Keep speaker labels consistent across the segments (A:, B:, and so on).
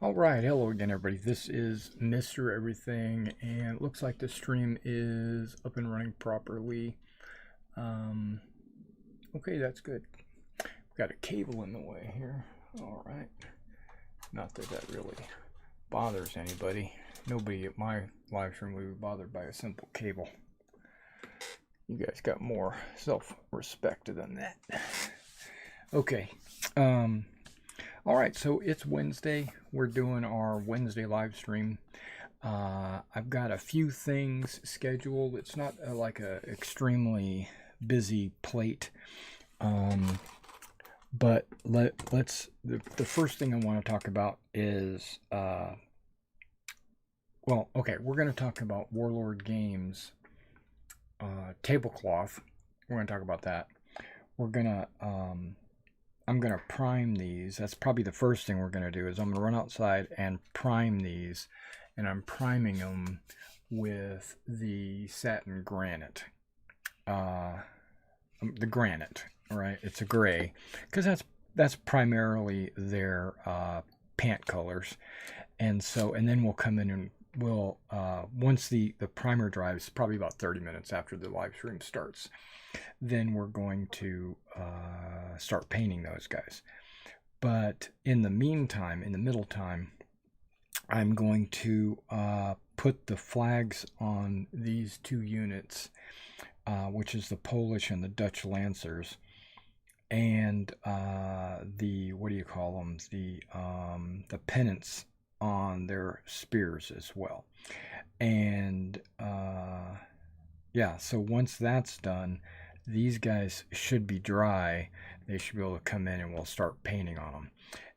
A: All right, hello again, everybody. This is Mr. Everything, and it looks like the stream is up and running properly. Okay, that's good. We've got a cable in the way here. All right. Not that that really bothers anybody. Nobody at my live stream would be bothered by a simple cable. You guys got more self-respect than that. Okay. All right, so it's Wednesday. We're doing our Wednesday live stream. I've got a few things scheduled. It's not like a extremely busy plate, but let's. The first thing I want to talk about is well, okay, we're going to talk about Warlord Games tablecloth. We're going to talk about that. We're gonna I'm going to prime these. That's probably the first thing we're going to do is I'm going to run outside and prime these. And I'm priming them with the satin granite. The granite, right? It's a gray. Because that's primarily their pant colors. And then we'll come in and we'll, once the primer dries, probably about 30 minutes after the live stream starts, then we're going to start painting those guys. But in the meantime, in the middle time, I'm going to put the flags on these two units, which is the Polish and the Dutch Lancers, and the, what do you call them, the pennants on their spears as well. And yeah, so once that's done, these guys should be dry. They should be able to come in and we'll start painting on them.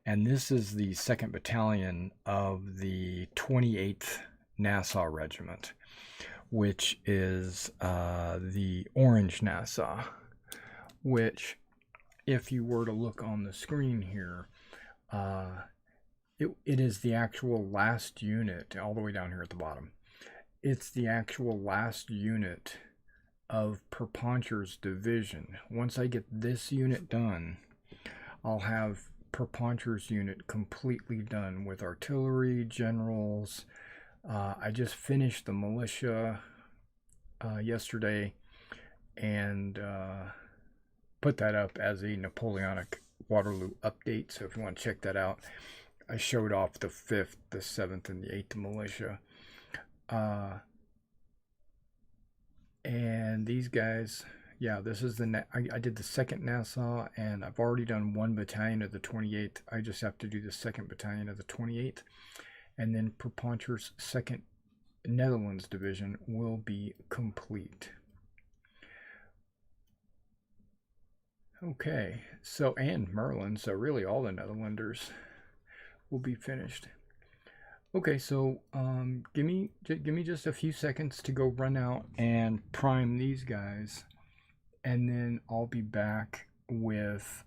A: And this is the 2nd Battalion of the 28th Nassau Regiment, which is the Orange Nassau, which, if you were to look on the screen here, it is the actual last unit, all the way down here at the bottom. It's the actual last unit of Perponcher's division. Once I get this unit done, I'll have Perponcher's unit completely done with artillery, generals. I just finished the militia yesterday and put that up as a Napoleonic Waterloo update. So if you want to check that out, I showed off the 5th, the 7th, and the 8th militia. And these guys, yeah, this is I did the 2nd Nassau, and I've already done 1 battalion of the 28th. I just have to do the 2nd Battalion of the 28th. And then Perponcher's 2nd Netherlands Division will be complete. Okay, so, and Merlin, so really all the Netherlanders will be finished. Okay, so give me just a few seconds to go run out and prime these guys, and then I'll be back with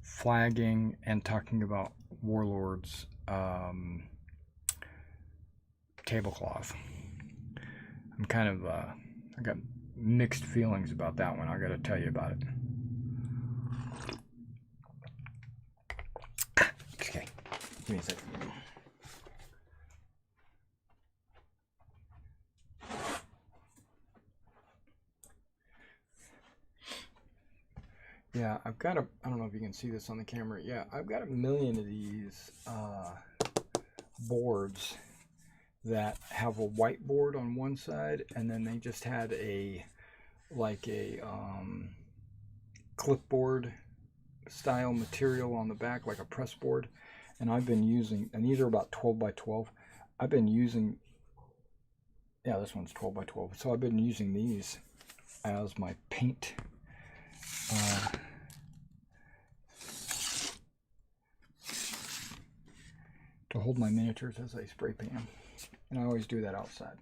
A: flagging and talking about Warlords tablecloth. I'm kind of I got mixed feelings about that one. I got to tell you about it. Okay, give me a second. Yeah, I've got I don't know if you can see this on the camera. Yeah, I've got 1 million of these boards that have a whiteboard on one side, and then they just had like a clipboard style material on the back, like a press board. And I've been using, and these are about 12 by 12. I've been using, yeah, this one's 12 by 12. So I've been using these as my paint to hold my miniatures as I spray paint them. And I always do that outside.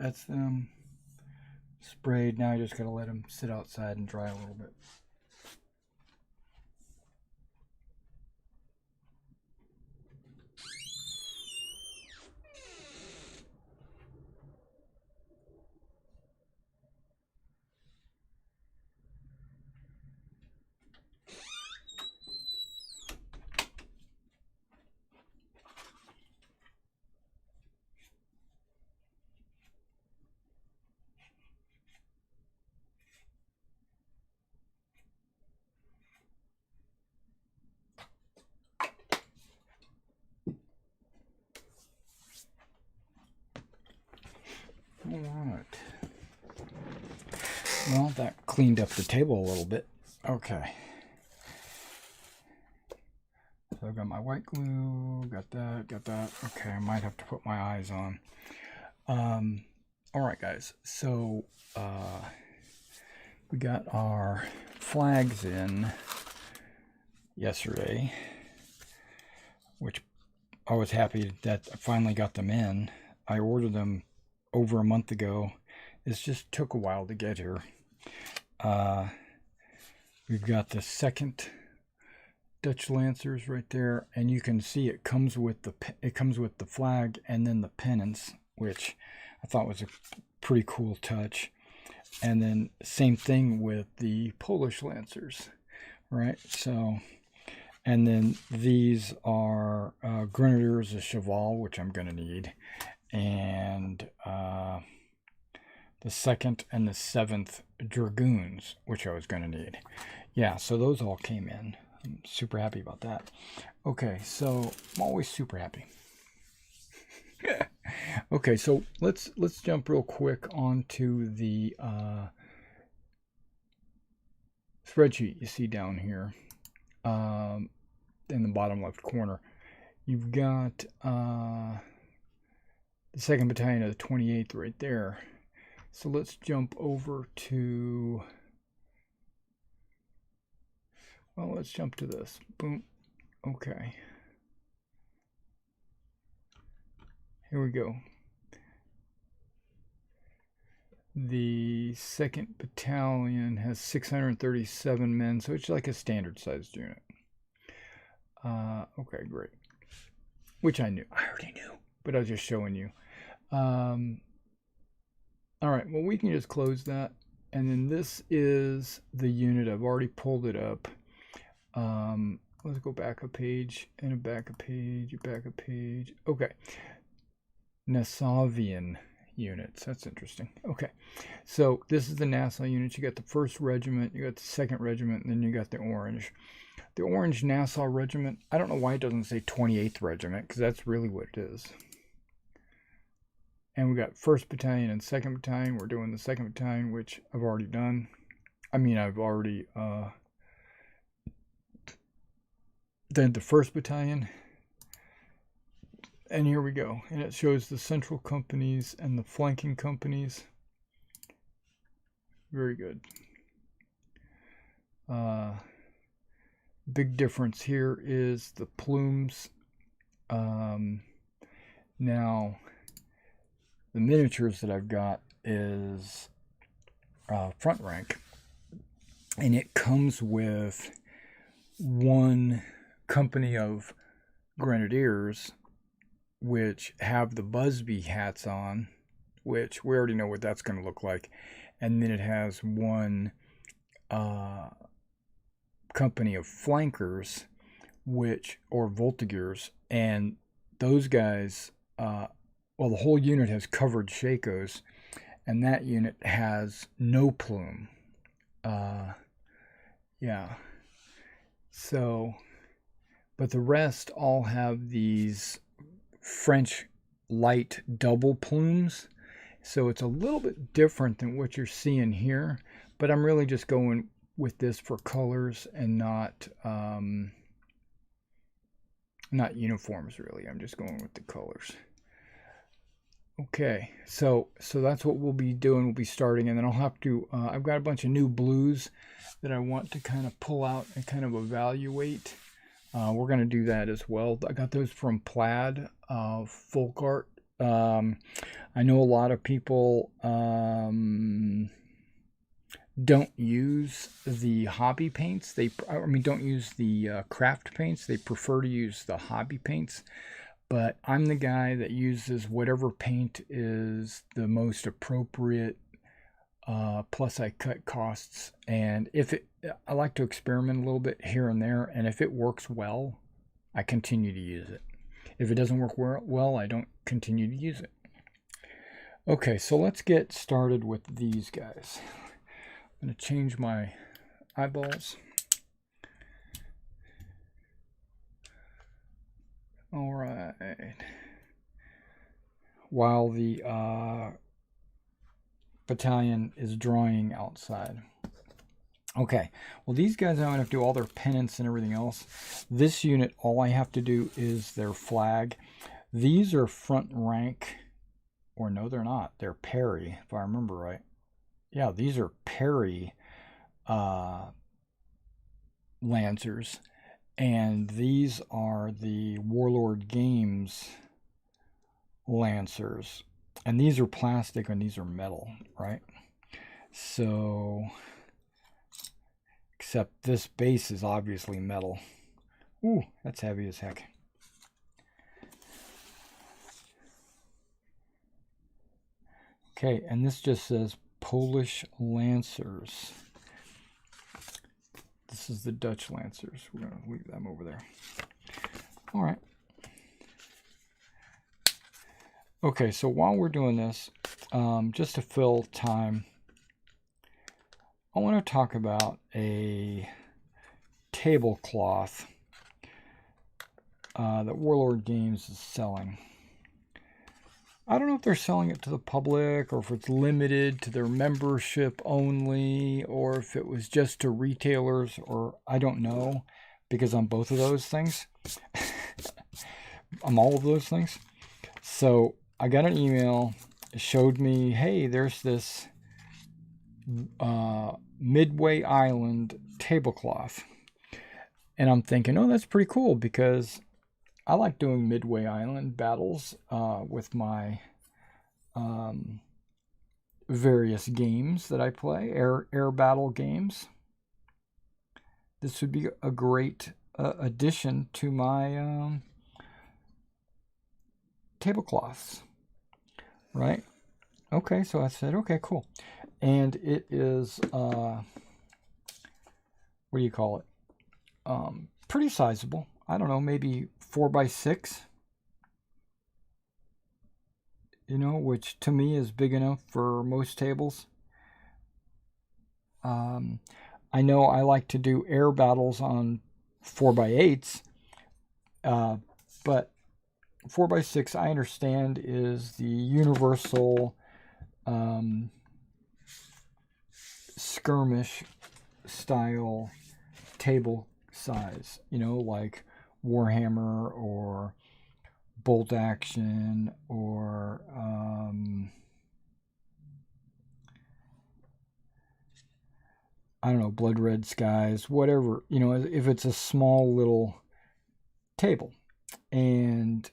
A: that's them sprayed. Now I just gotta let them sit outside and dry a little bit. All right. Well, that cleaned up the table a little bit. Okay. So I've got my white glue, got that. Okay, I might have to put my eyes on. All right, guys. So we got our flags in yesterday, which I was happy that I finally got them in. I ordered them over a month ago. This just took a while to get here. We've got the second Dutch Lancers right there, and you can see it comes with the flag and then the pennants, which I thought was a pretty cool touch. And then same thing with the Polish Lancers, right? So, and then these are Grenadiers of Cheval, which I'm going to need, and the 2nd and the 7th Dragoons, which I was going to need. Yeah, so those all came in. I'm super happy about that. Okay, so I'm always super happy. Okay, so let's jump real quick onto the spreadsheet you see down here in the bottom left corner. You've got the 2nd Battalion of the 28th right there. So let's jump over to, well, let's jump to this. Boom. Okay. Here we go. The 2nd Battalion has 637 men, so it's like a standard sized unit. Okay, great. Which I knew. I already knew, but I was just showing you. All right, well, we can just close that. And then this is the unit. I've already pulled it up. Let's go back a page and back a page, back a page. Okay. Nassavian units. That's interesting. Okay. So this is the Nassau units. You got the 1st Regiment, you got the 2nd Regiment, and then you got the Orange. The Orange Nassau Regiment, I don't know why it doesn't say 28th Regiment, because that's really what it is. And we got 1st Battalion and 2nd Battalion. We're doing the 2nd Battalion, which I've already done. I mean, I've already done the 1st Battalion. And here we go. And it shows the central companies and the flanking companies. Very good. Big difference here is the plumes. Now, the miniatures that I've got is front rank, and it comes with one company of Grenadiers, which have the Busby hats on, which we already know what that's going to look like, and then it has one company of flankers, or Voltigeurs, and those guys. Well, the whole unit has covered Shakos, and that unit has no plume. Yeah. So, but the rest all have these French light double plumes. So it's a little bit different than what you're seeing here, but I'm really just going with this for colors and not uniforms, really. I'm just going with the colors. Okay, so that's what we'll be doing. We'll be starting, and then I'll have to, I've got a bunch of new blues that I want to kind of pull out and kind of evaluate. We're going to do that as well. I got those from Plaid, Folk Art I know a lot of people don't use the hobby paints. Don't use the craft paints. They prefer to use the hobby paints. But I'm the guy that uses whatever paint is the most appropriate. Plus, I cut costs, and I like to experiment a little bit here and there. And if it works well, I continue to use it. If it doesn't work well, I don't continue to use it. Okay, so let's get started with these guys. I'm going to change my eyeballs. All right. While the battalion is drawing outside. Okay, well, these guys, I'm going to have to do all their pennants and everything else. This unit, all I have to do is their flag. These are front rank, or no, they're not. They're parry, if I remember right. Yeah, these are parry Lancers, and these are the Warlord Games Lancers. And these are plastic and these are metal, right? So, except this base is obviously metal. Ooh, that's heavy as heck. Okay, and this just says Polish Lancers. This is the Dutch Lancers. We're going to leave them over there. All right. Okay, so while we're doing this, just to fill time, I want to talk about a tablecloth that Warlord Games is selling. I don't know if they're selling it to the public or if it's limited to their membership only or if it was just to retailers, or I don't know, because I'm both of those things. I'm all of those things. So I got an email, it showed me, hey, there's this Midway Island tablecloth. And I'm thinking, oh, that's pretty cool, because I like doing Midway Island battles with my various games that I play, air battle games. This would be a great addition to my tablecloths, right? Okay, so I said, okay, cool. And it is, what do you call it? Pretty sizable. I don't know, maybe 4x6. You know, which to me is big enough for most tables. I know I like to do air battles on 4x8s, but 4x6, I understand, is the universal skirmish style table size, you know, like Warhammer or Bolt Action or I don't know, Blood Red Skies, whatever, you know, if it's a small little table. And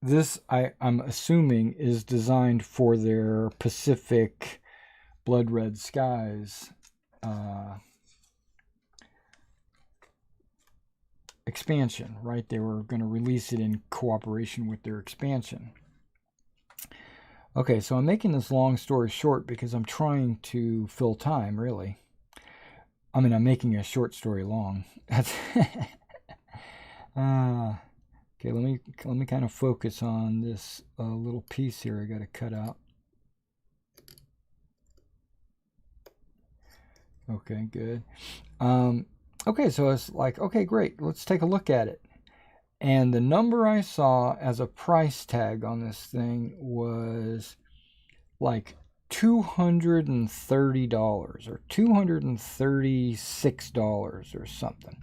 A: this, I'm assuming, is designed for their Pacific Blood Red Skies expansion, right? They were going to release it in cooperation with their expansion. Okay, so I'm making this long story short because I'm trying to fill time, really. I mean, I'm making a short story long. That's okay, let me kind of focus on this little piece here I got to cut out. Okay, good. Okay, so it's like, okay, great. Let's take a look at it. And the number I saw as a price tag on this thing was like $230 or $236 or something.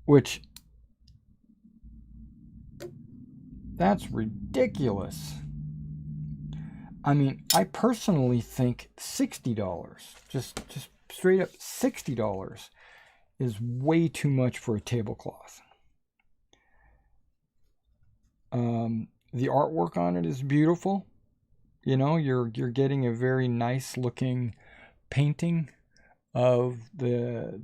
A: Which, that's ridiculous. I mean, I personally think $60, just straight up $60 is way too much for a tablecloth. The artwork on it is beautiful. You know, you're getting a very nice looking painting of the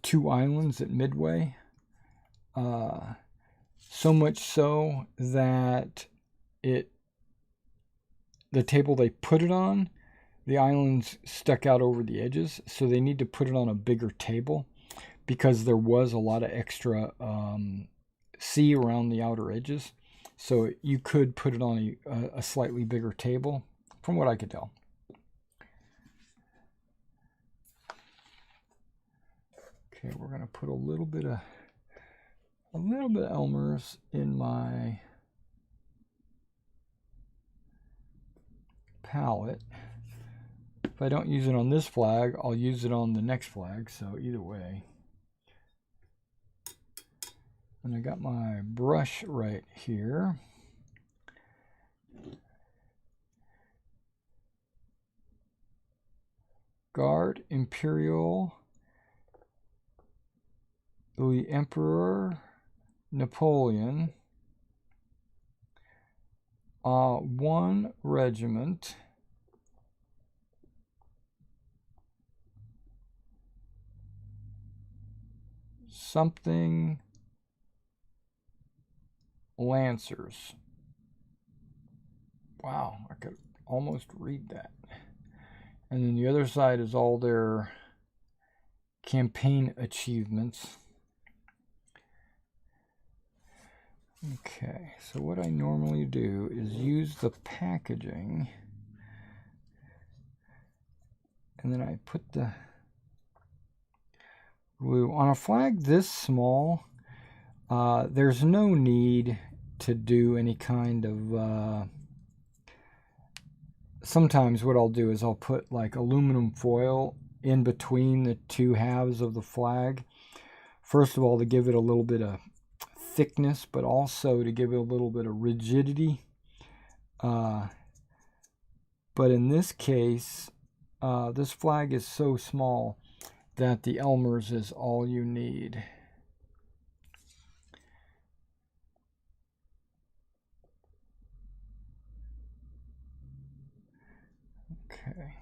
A: two islands at Midway. So much so that the table they put it on, the islands stuck out over the edges, so they need to put it on a bigger table because there was a lot of extra sea around the outer edges. So you could put it on a slightly bigger table, from what I could tell. Okay, we're gonna put a little bit of Elmer's in my palette. If I don't use it on this flag, I'll use it on the next flag, so either way. And I got my brush right here. Guard, Imperial, the Emperor, Napoleon, 1 regiment, something Lancers. Wow, I could almost read that. And then the other side is all their campaign achievements. Okay, so what I normally do is use the packaging, and then I put the glue on a flag this small. There's no need to do any kind of sometimes what I'll do is I'll put like aluminum foil in between the two halves of the flag, first of all to give it a little bit of thickness, but also to give it a little bit of rigidity. But in this case, this flag is so small that the Elmer's is all you need. Okay.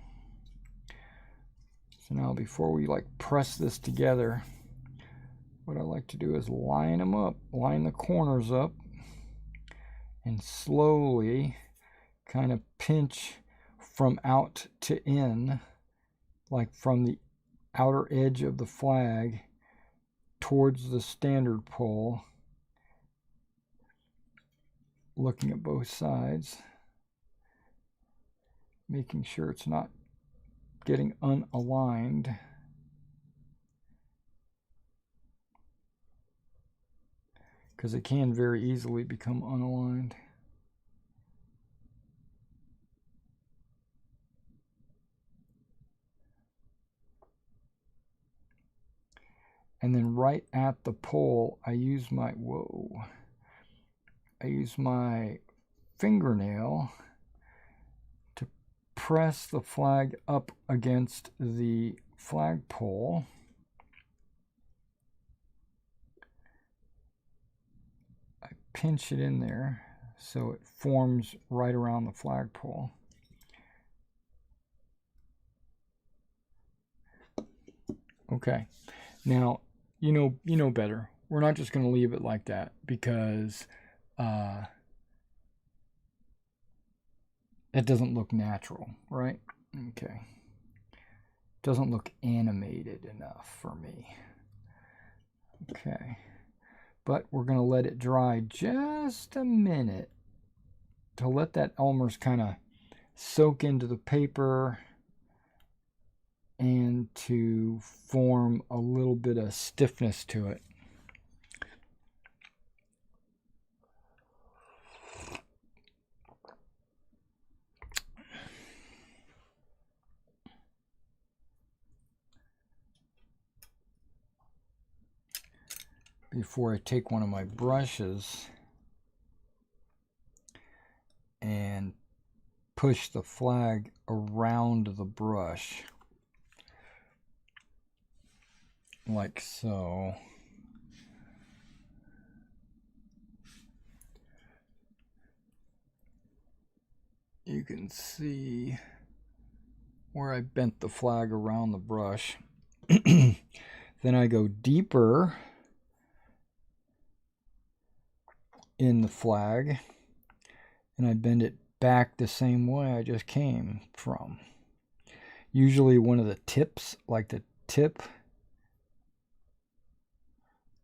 A: So now before we like press this together, what I like to do is line them up, line the corners up, and slowly kind of pinch from out to in, like from the outer edge of the flag towards the standard pole, looking at both sides, making sure it's not getting unaligned. Because it can very easily become unaligned. And then right at the pole, I use my fingernail to press the flag up against the flagpole. I pinch it in there so it forms right around the flagpole. Okay, now you know better. We're not just going to leave it like that because it doesn't look natural, right? Okay. Doesn't look animated enough for me. Okay. But we're going to let it dry just a minute to let that Elmer's kind of soak into the paper and to form a little bit of stiffness to it. Before I take one of my brushes and push the flag around the brush, like so. you can see where I bent the flag around the brush. Then I go deeper in the flag and I bend it back the same way I just came from. Usually one of the tips, like the tip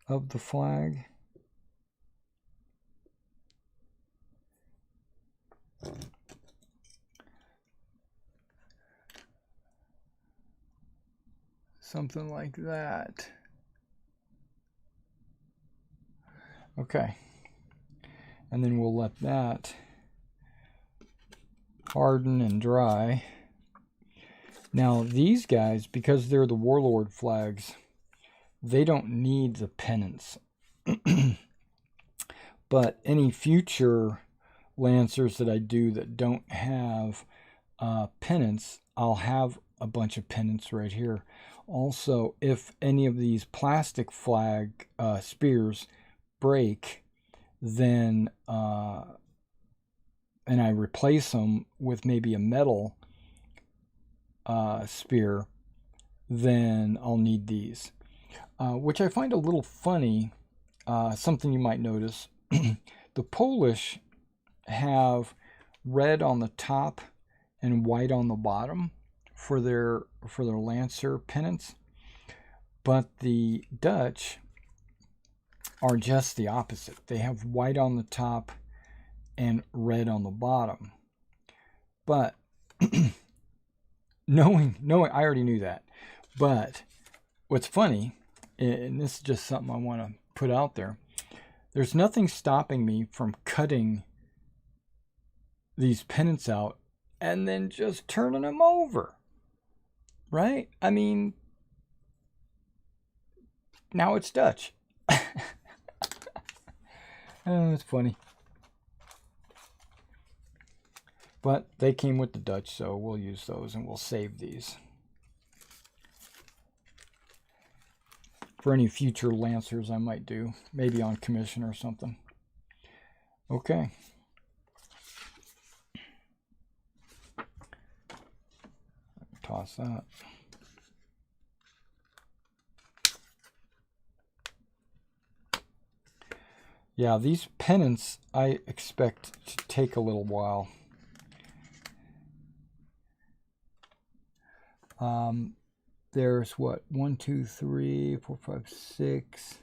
A: of the flag. Something like that. Okay. And then we'll let that harden and dry. Now these guys, because they're the Warlord flags, they don't need the pennants. But any future Lancers that I do that don't have pennants, I'll have a bunch of pennants right here. Also, if any of these plastic flag spears break, then and I replace them with maybe a metal spear, then I'll need these. Which I find a little funny, something you might notice. The Polish have red on the top and white on the bottom for their Lancer pennants, but the Dutch are just the opposite. They have white on the top and red on the bottom. But knowing I already knew that. But what's funny, and this is just something I want to put out there, there's nothing stopping me from cutting these pennants out and then just turning them over, right? I mean, now it's Dutch. Oh, it's funny. But they came with the Dutch, so we'll use those and we'll save these for any future Lancers I might do, maybe on commission or something. Okay. Toss that. Yeah, these pennants I expect to take a little while. There's what? 1, 2, 3, 4, 5, 6,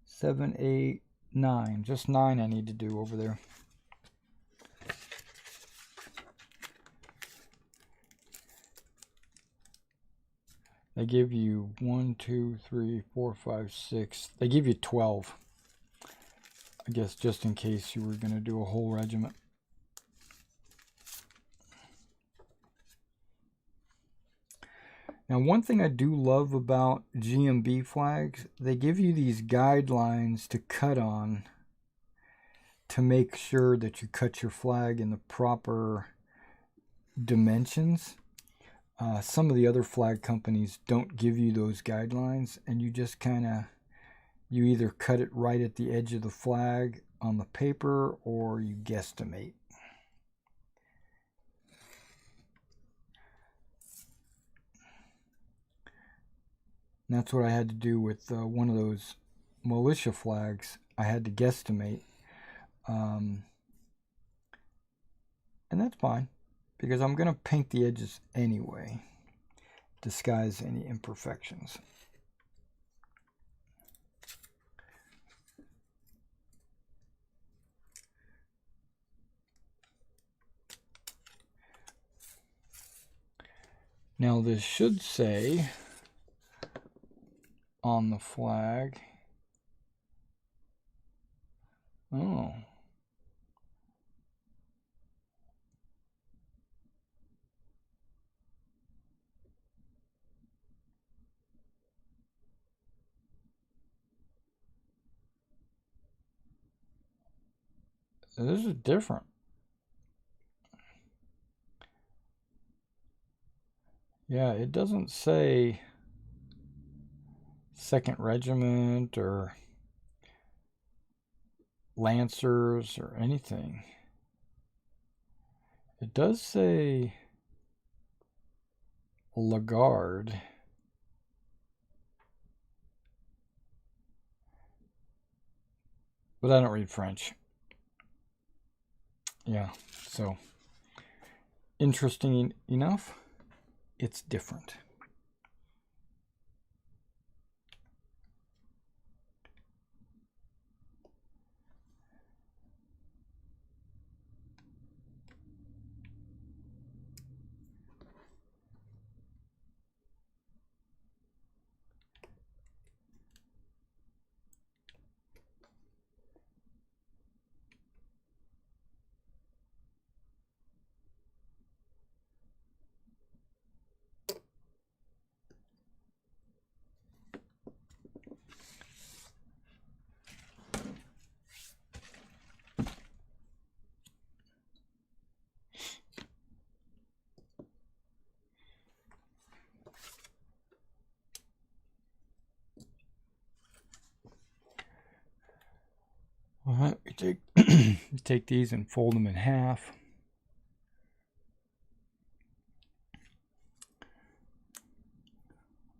A: 7, 8, 9. Just 9 I need to do over there. They give you 1, 2, 3, 4, 5, 6. They give you 12. I guess just in case you were going to do a whole regiment. Now, one thing I do love about GMB flags, they give you these guidelines to cut on to make sure that you cut your flag in the proper dimensions. Some of the other flag companies don't give you those guidelines, and you just kind of, you either cut it right at the edge of the flag on the paper or you guesstimate. And that's what I had to do with one of those militia flags. I had to guesstimate. And that's fine, because I'm going to paint the edges anyway, disguise any imperfections. Now this should say on the flag, oh, this is different. Yeah, it doesn't say 2nd Regiment or Lancers or anything. It does say Lagarde. But I don't read French. Yeah, so interesting enough, it's different. All right, we take take these and fold them in half.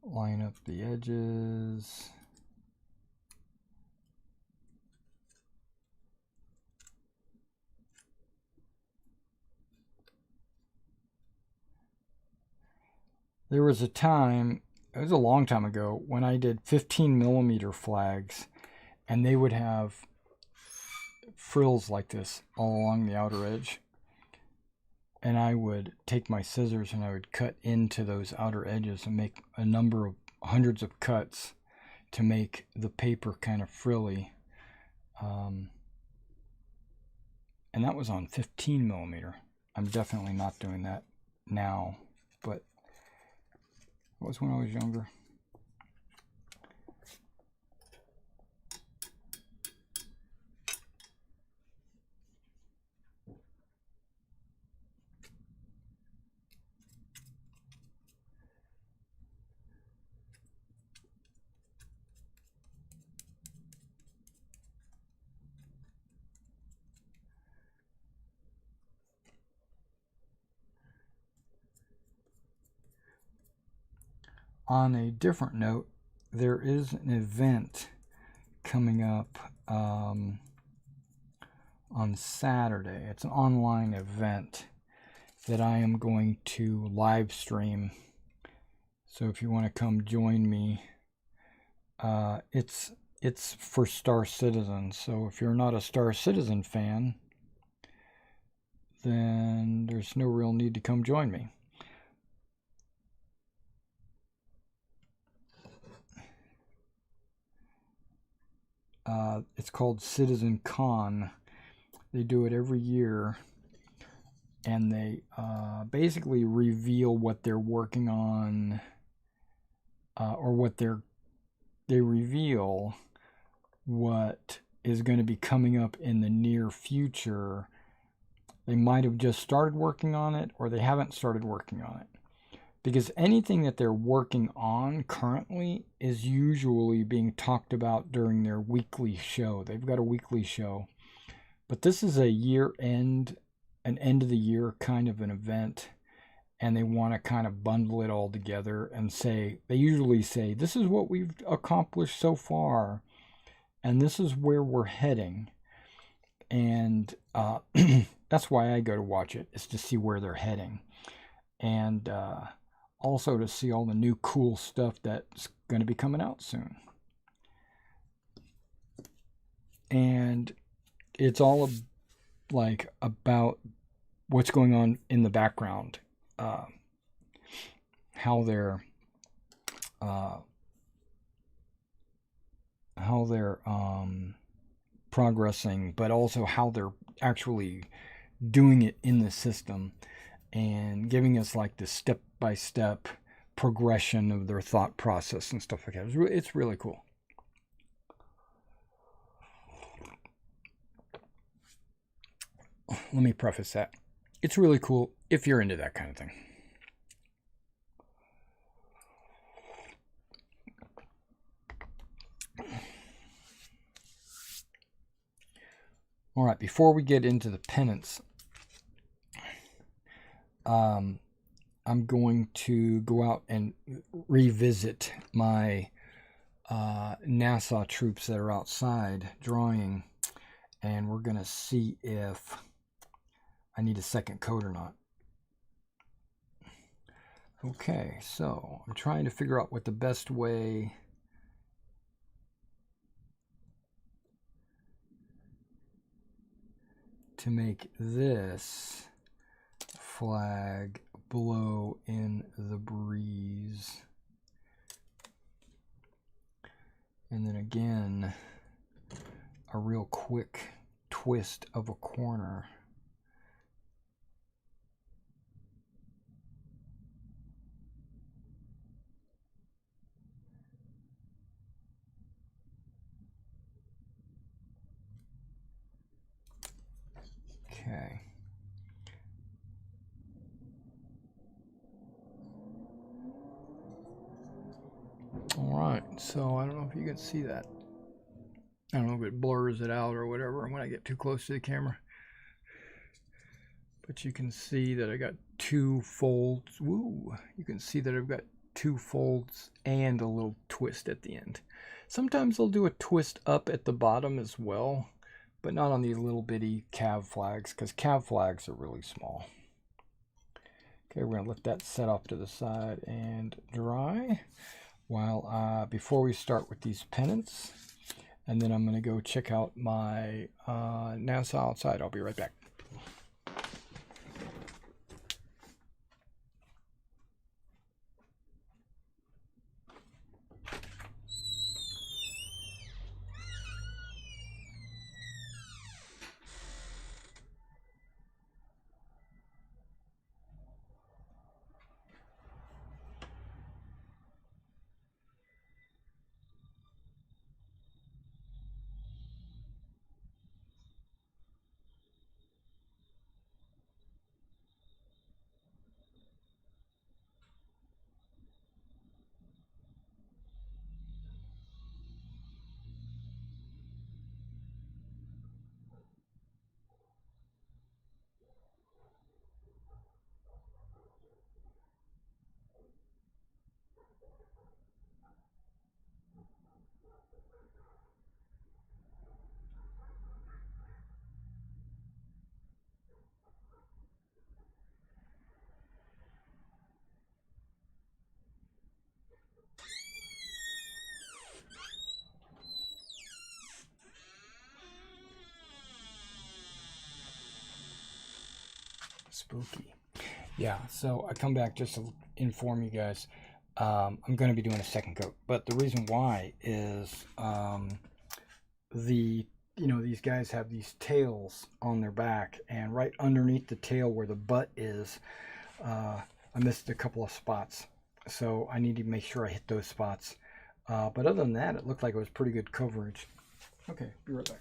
A: Line up the edges. There was a time, it was a long time ago, when I did 15mm flags, and they would have frills like this all along the outer edge. And I would take my scissors and I would cut into those outer edges and make a number of hundreds of cuts to make the paper kind of frilly. And that was on 15mm. I'm definitely not doing that now, but it was when I was younger. On a different note, there is an event coming up on Saturday. It's an online event that I am going to live stream. So if you want to come join me, it's for Star Citizen. So if you're not a Star Citizen fan, then there's no real need to come join me. It's called Citizen Con. They do it every year, and they basically reveal what they're working on, or what they reveal what is going to be coming up in the near future. They might have just started working on it, or they haven't started working on it. Because anything that they're working on currently is usually being talked about during their weekly show. They've got a weekly show. But this is a year-end, an end-of-the-year kind of an event. And they want to kind of bundle it all together and say, they usually say, this is what we've accomplished so far. And this is where we're heading. And that's why I go to watch it, is to see where they're heading. And also to see all the new cool stuff that's going to be coming out soon. And it's all like about what's going on in the background, how they're progressing, but also how they're actually doing it in the system, and giving us like the step-by-step progression of their thought process and stuff like that. It's really cool. Let me preface that. It's really cool if you're into that kind of thing. All right, before we get into the pennants, I'm going to go out and revisit my Nassau troops that are outside drawing, and we're going to see if I need a second coat or not. Okay, so I'm trying to figure out what the best way to make this flag blow in the breeze. And then again, a real quick twist of a corner. Okay. All right, so I don't know if you can see that. I don't know if it blurs it out or whatever when I get too close to the camera. But you can see that I got two folds. Woo! You can see that I've got two folds and a little twist at the end. Sometimes I'll do a twist up at the bottom as well, but not on these little bitty cav flags, because cav flags are really small. Okay, we're going to let that set off to the side and dry while before we start with these pennants. And then I'm going to go check out my Nassau outside. I'll be right back. Spooky. Yeah, so I come back just to inform you guys. I'm going to be doing a second coat, but the reason why is these guys have these tails on their back, and right underneath the tail where the butt is, I missed a couple of spots, so I need to make sure I hit those spots. But other than that, it looked like it was pretty good coverage. Okay, be right back.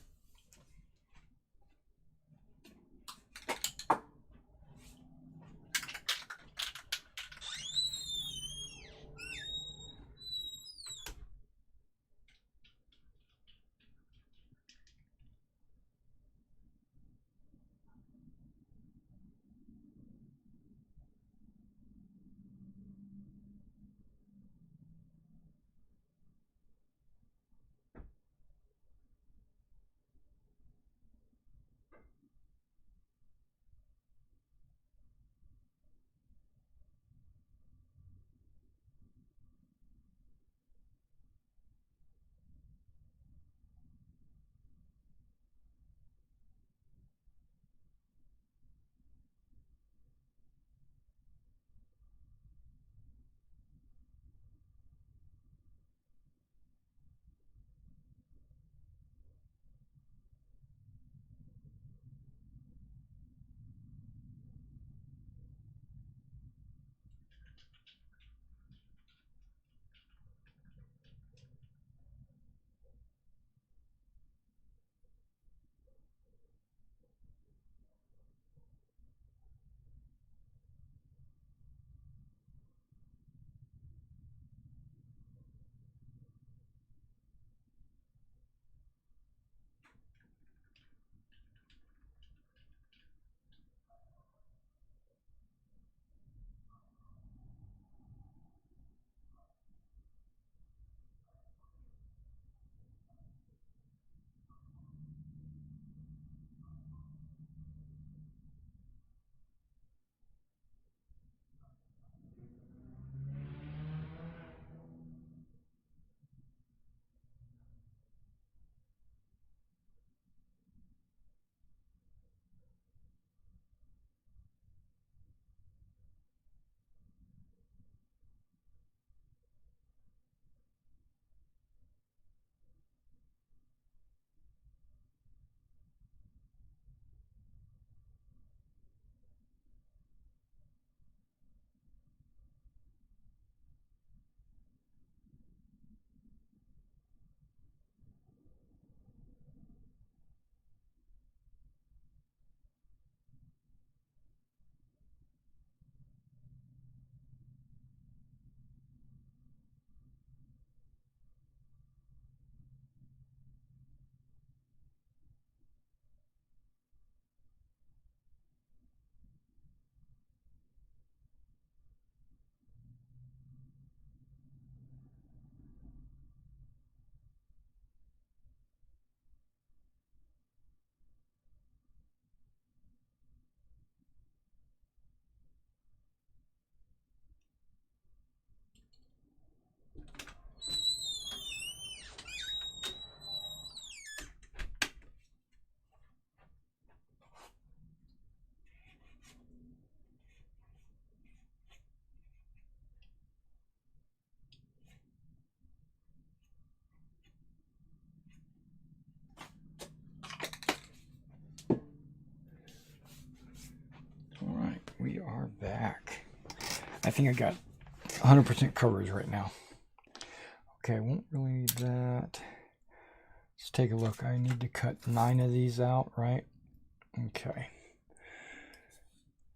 A: back. I think I got 100% coverage right now. Okay, I won't really need that. Let's take a look. I need to cut 9 of these out, right? Okay.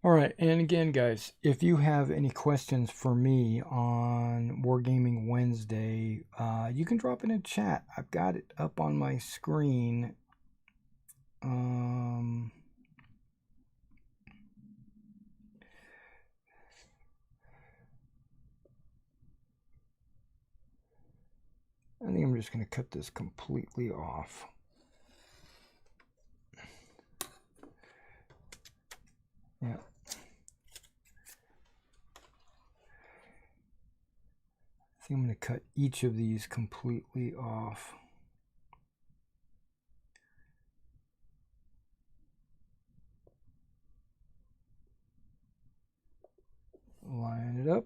A: All right, and again, guys, if you have any questions for me on Wargaming Wednesday, you can drop it in chat. I've got it up on my screen. I think I'm just going to cut this completely off. Yeah. I think I'm going to cut each of these completely off. Line it up.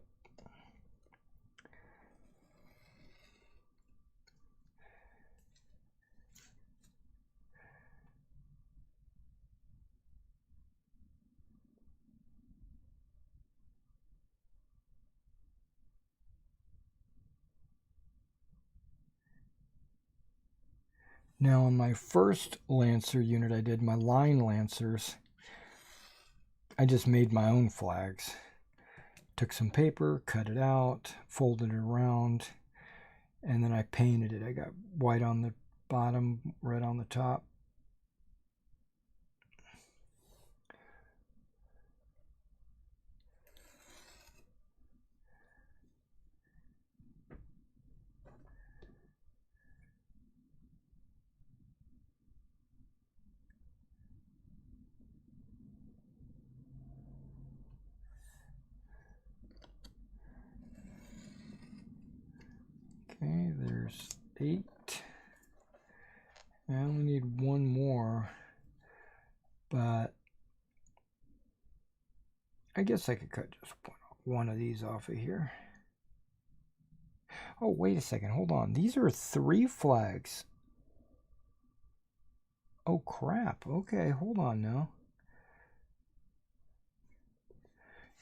A: Now on my first Lancer unit I did, my line Lancers, I just made my own flags. Took some paper, cut it out, folded it around, and then I painted it. I got white on the bottom, red on the top. Okay, there's 8. I only need 1 more, but I guess I could cut just one of these off of here. Oh, wait a second, hold on. These are 3 flags. Oh, crap. Okay, hold on now.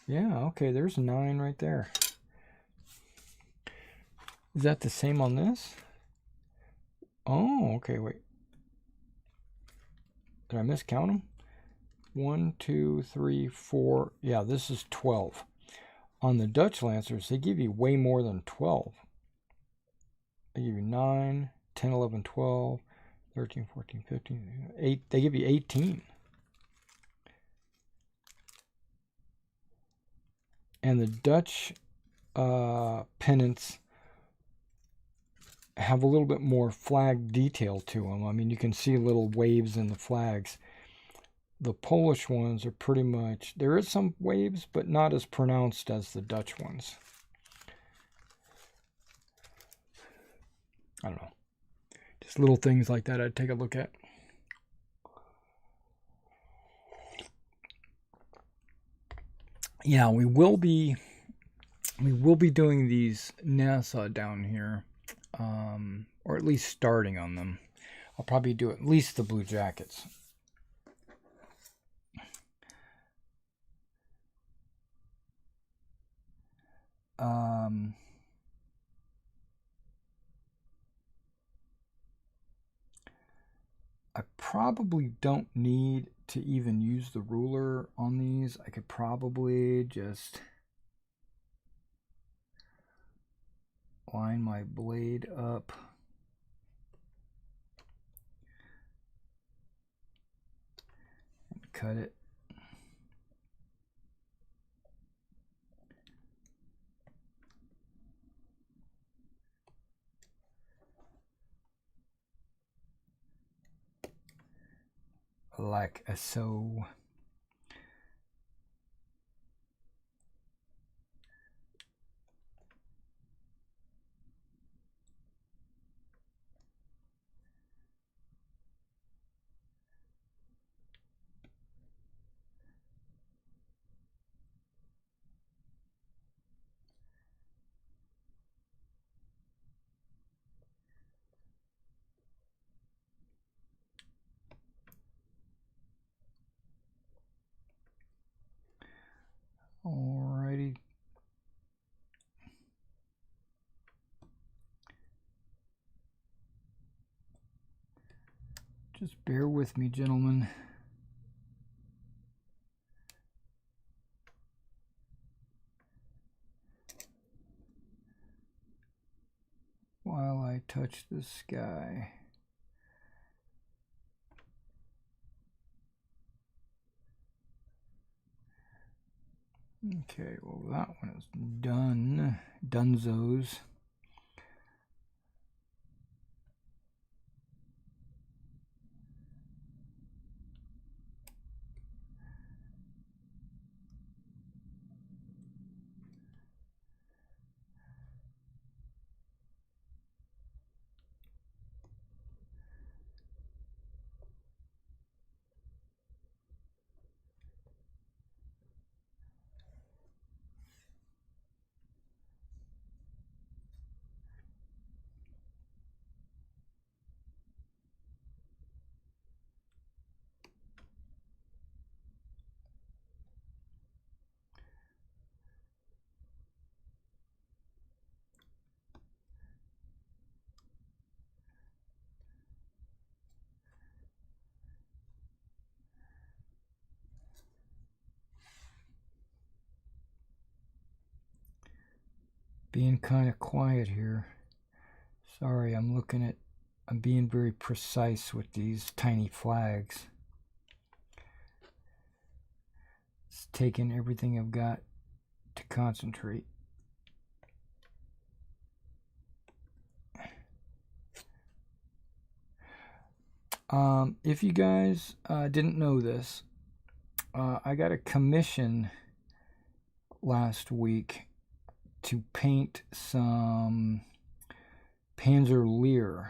A: Yeah, okay, there's 9 right there. Is that the same on this? Oh, okay, wait. Did I miscount them? 1, 2, 3, 4. Yeah, this is 12. On the Dutch Lancers, they give you way more than 12. They give you 9, 10, 11, 12, 13, 14, 15, 8. They give you 18. And the Dutch pennants have a little bit more flag detail to them. I mean, you can see little waves in the flags. The Polish ones are pretty much, there is some waves, but not as pronounced as the Dutch ones. I don't know. Just little things like that I'd take a look at. Yeah, we will be doing these NASA down here. Or at least starting on them. I'll probably do at least the Blue Jackets. I probably don't need to even use the ruler on these. I could probably just line my blade up. And cut it. Like so. Just bear with me, gentlemen. While I touch the sky. Okay, well that one is done. Dunzos. Being kind of quiet here. Sorry, I'm being very precise with these tiny flags. It's taking everything I've got to concentrate. If you guys didn't know this, I got a commission last week to paint some Panzer Lehr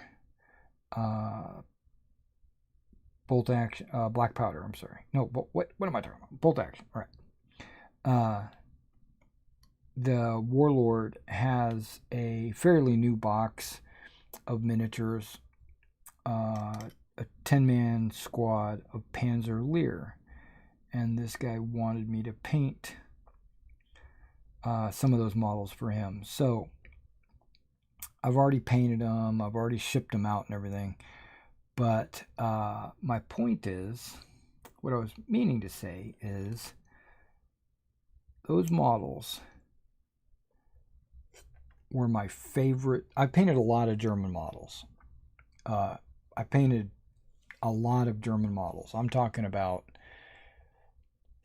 A: bolt action, black powder. I'm sorry. No, what am I talking about? Bolt action. All right. The Warlord has a fairly new box of miniatures, a 10-man squad of Panzer Lehr, and this guy wanted me to paint some of those models for him. So I've already painted them, I've already shipped them out and everything, but my point is, what I was meaning to say is, those models were my favorite. I painted a lot of German models. I painted a lot of German models. I'm talking about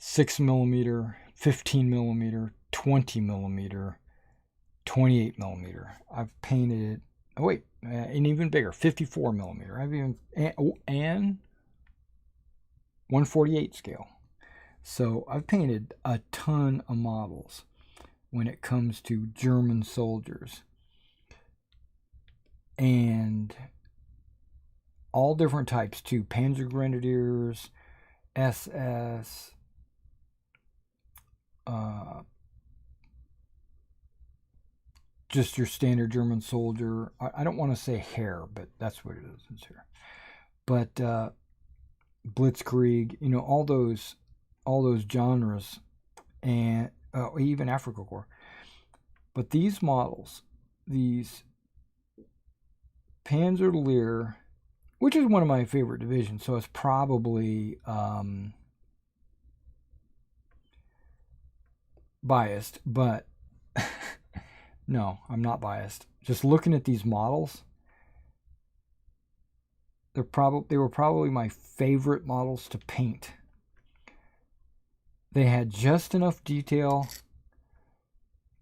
A: 6mm, 15mm, 20mm, 28mm. I've painted, oh wait, and even bigger, 54mm. I've even, and 1/48 scale. So I've painted a ton of models when it comes to German soldiers. And all different types too. Panzer Grenadiers, SS, just your standard German soldier. I don't want to say Heer, but that's what it is. It's here. But Blitzkrieg, you know, all those genres, and even Africa Corps. But these models, these Panzer Lehr, which is one of my favorite divisions, so it's probably biased, but no, I'm not biased. Just looking at these models, they were probably my favorite models to paint. They had just enough detail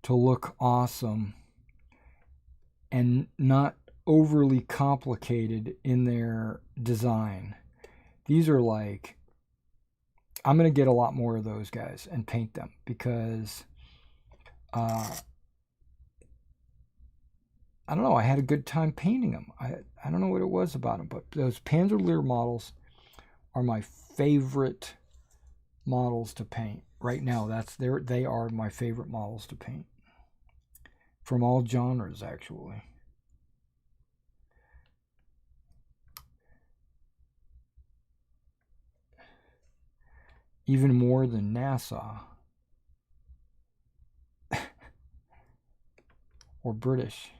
A: to look awesome and not overly complicated in their design. These are like, I'm going to get a lot more of those guys and paint them, because I don't know, I had a good time painting them. I don't know what it was about them, but those Panzer Lehr models are my favorite models to paint right now. They are my favorite models to paint from all genres, actually. Even more than NASA or British.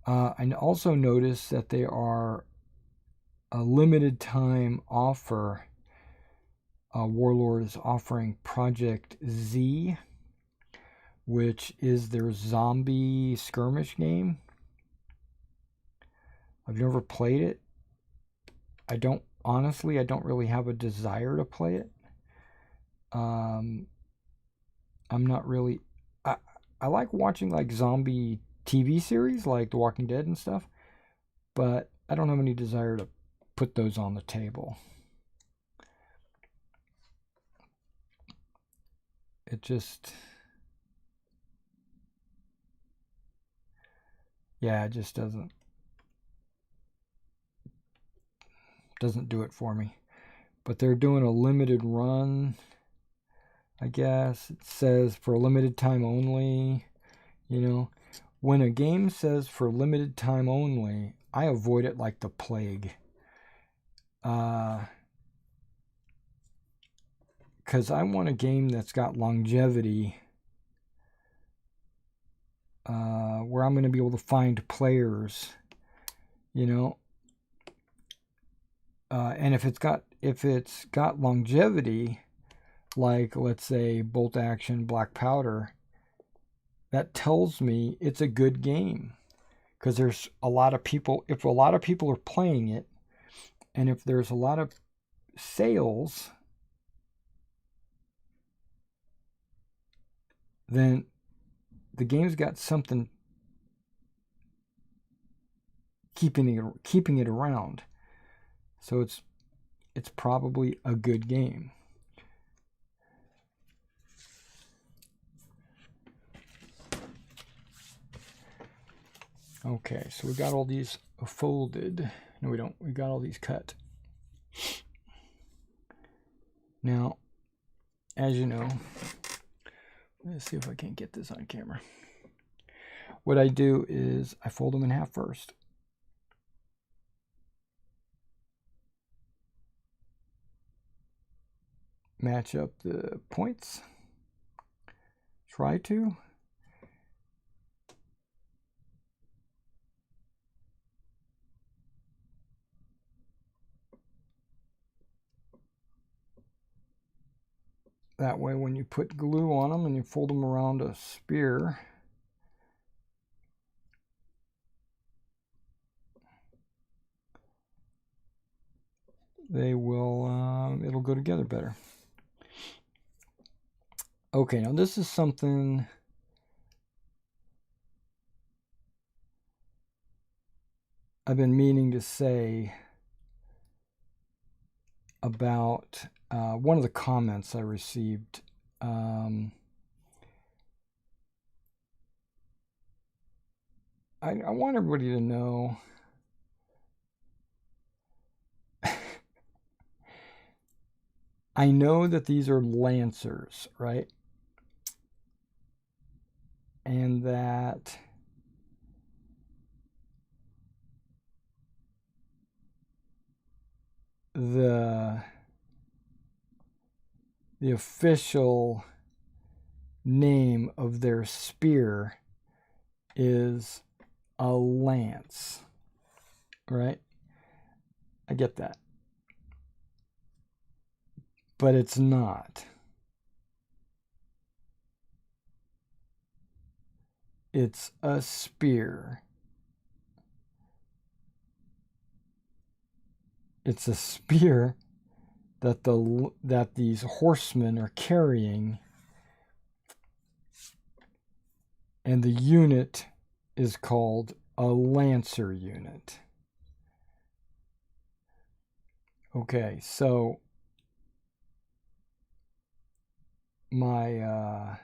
A: I also noticed that they are a limited time offer. Warlord is offering Project Z, which is their zombie skirmish game. I've never played it. I don't really have a desire to play it. I'm not really. I like watching like zombie TV series like The Walking Dead and stuff, but I don't have any desire to put those on the table. It just, yeah, it just doesn't do it for me. But they're doing a limited run, I guess. It says for a limited time only. You know, when a game says for limited time only, I avoid it like the plague. Because I want a game that's got longevity, where I'm going to be able to find players, you know. And if it's got longevity, like let's say Bolt Action, Black Powder, that tells me it's a good game, because there's a lot of people. If a lot of people are playing it, and if there's a lot of sales, then the game's got something keeping it around. So it's probably a good game. Okay, so we got all these folded. No, we don't. We got all these cut. Now, as you know, let's see if I can get this on camera. What I do is I fold them in half first. Match up the points. Try to. That way when you put glue on them and you fold them around a spear, they will, it'll go together better. Okay, now this is something I've been meaning to say about one of the comments I received. I want everybody to know I know that these are Lancers, right? And that the official name of their spear is a lance, right? I get that. But it's not. It's a spear. It's a spear that these horsemen are carrying, and the unit is called a Lancer unit. Okay, so my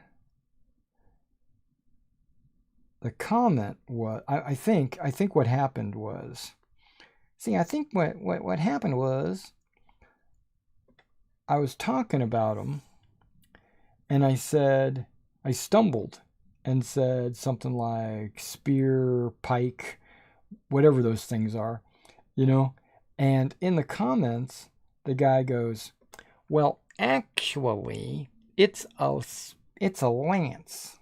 A: the comment was, I think what happened was, I think what happened was I was talking about them, and I stumbled and said something like spear, pike, whatever those things are, you know. And in the comments, the guy goes, "Well, actually, it's a lance."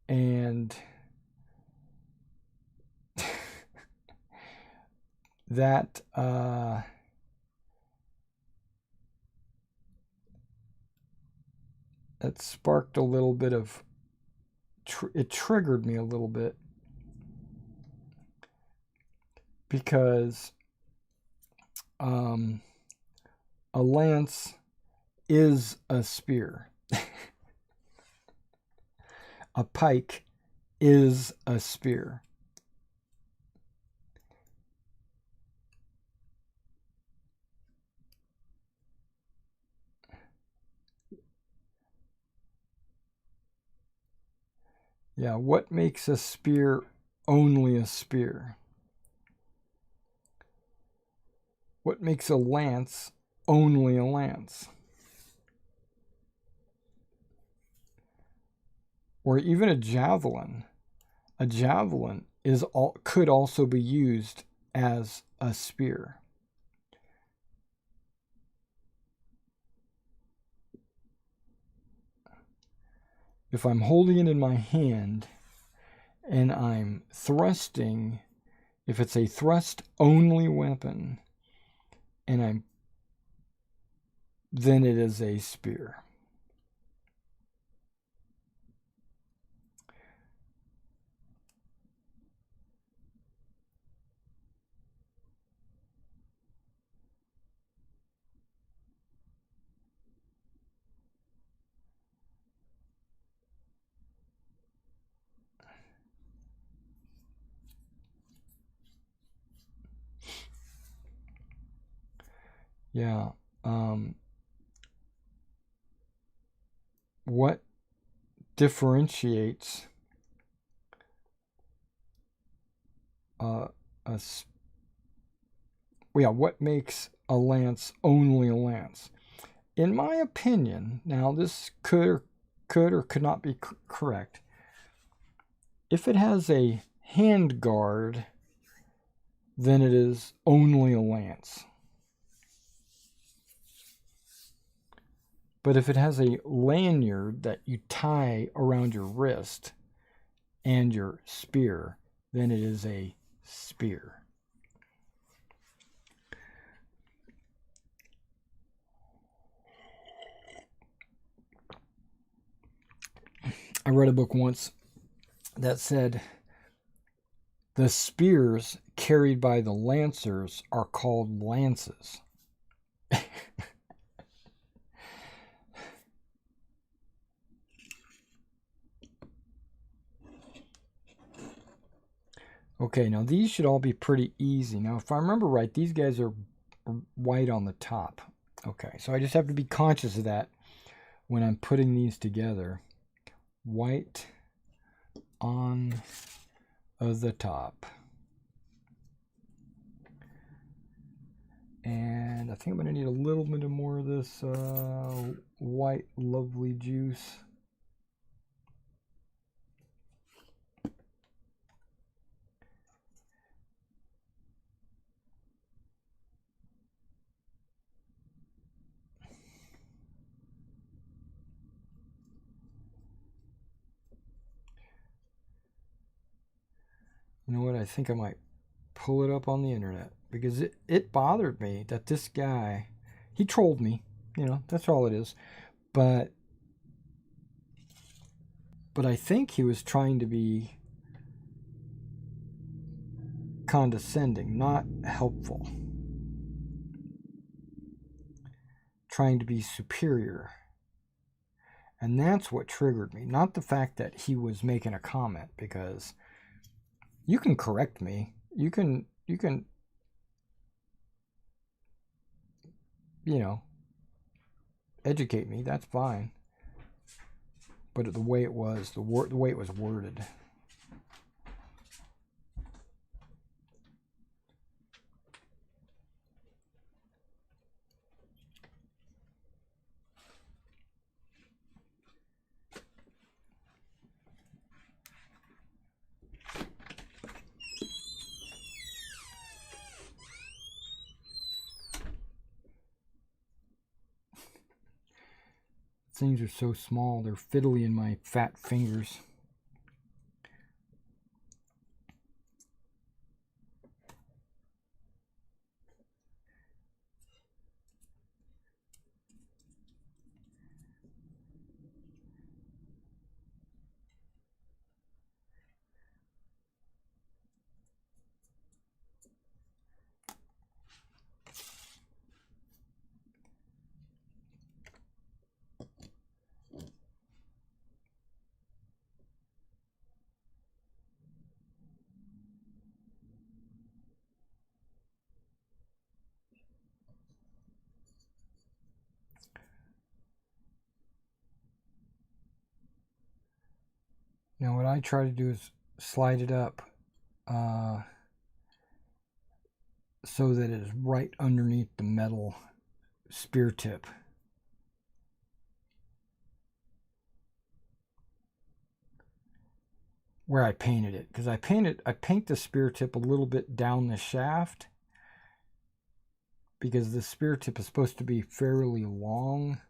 A: And that that sparked a little bit of it triggered me a little bit, because a lance is a spear. A pike is a spear. Yeah, what makes a spear only a spear? What makes a lance only a lance? Or even a javelin. A javelin could also be used as a spear. If I'm holding it in my hand and I'm thrusting, if it's a thrust only weapon, and then it is a spear. Yeah. What differentiates what makes a lance only a lance? In my opinion, now this could or could not be correct. If it has a hand guard, then it is only a lance. But if it has a lanyard that you tie around your wrist and your spear, then it is a spear. I read a book once that said the spears carried by the lancers are called lances. Okay, now these should all be pretty easy. Now, if I remember right, these guys are white on the top. Okay, so I just have to be conscious of that when I'm putting these together. White on the top. And I think I'm going to need a little bit more of this white lovely juice. You know what? I think I might pull it up on the internet, because it bothered me that this guy, he trolled me. You know, that's all it is. But I think he was trying to be condescending, not helpful. Trying to be superior. And that's what triggered me, not the fact that he was making a comment, because you can correct me. You can, you know, educate me. That's fine. But the way it was, the way it was worded. Things are so small, they're fiddly in my fat fingers. Now what I try to do is slide it up so that it is right underneath the metal spear tip. Where I painted it, because I paint the spear tip a little bit down the shaft, because the spear tip is supposed to be fairly long.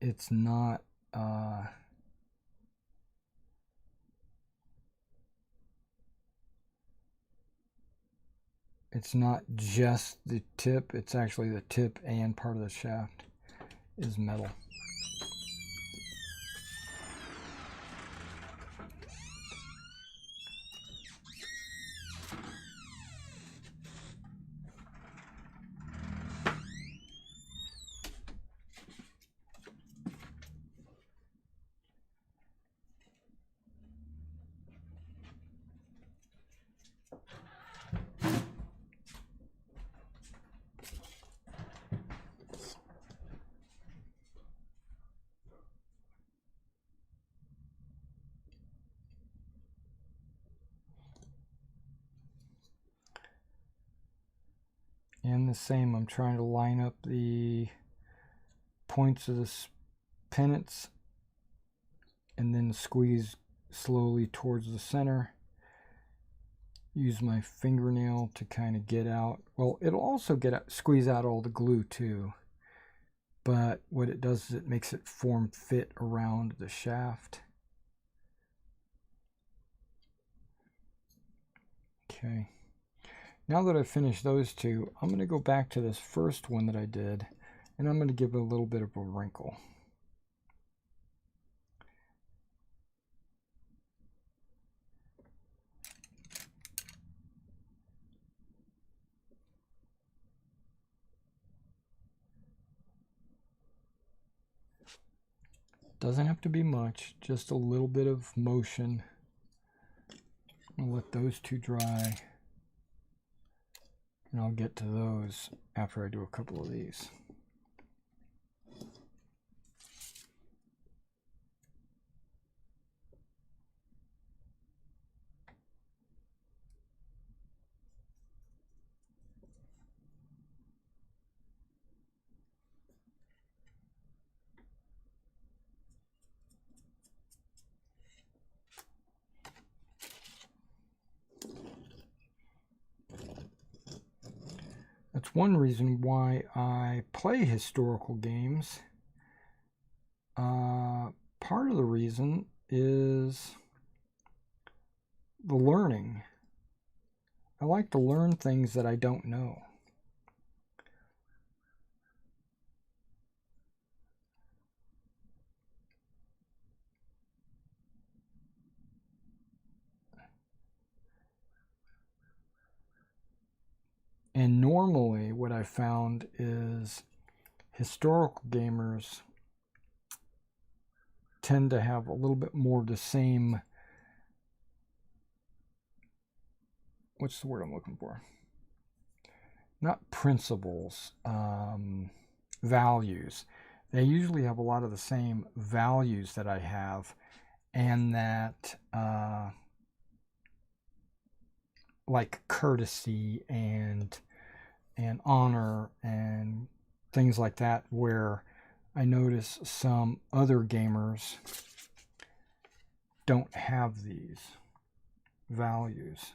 A: It's not it's not just the tip, it's actually the tip and part of the shaft is metal. And the same, I'm trying to line up the points of the pennants and then squeeze slowly towards the center. Use my fingernail to kind of get out. Well, it'll also squeeze out all the glue too. But what it does is it makes it form fit around the shaft. Okay. Now that I've finished those two, I'm going to go back to this first one that I did, and I'm going to give it a little bit of a wrinkle. Doesn't have to be much, just a little bit of motion. I'll let those two dry, and I'll get to those after I do a couple of these. That's one reason why I play historical games. Part of the reason is the learning. I like to learn things that I don't know. And normally what I found is historical gamers tend to have a little bit more of the same, what's the word I'm looking for? Not principles, values. They usually have a lot of the same values that I have, and that like courtesy and honor and things like that, where I notice some other gamers don't have these values.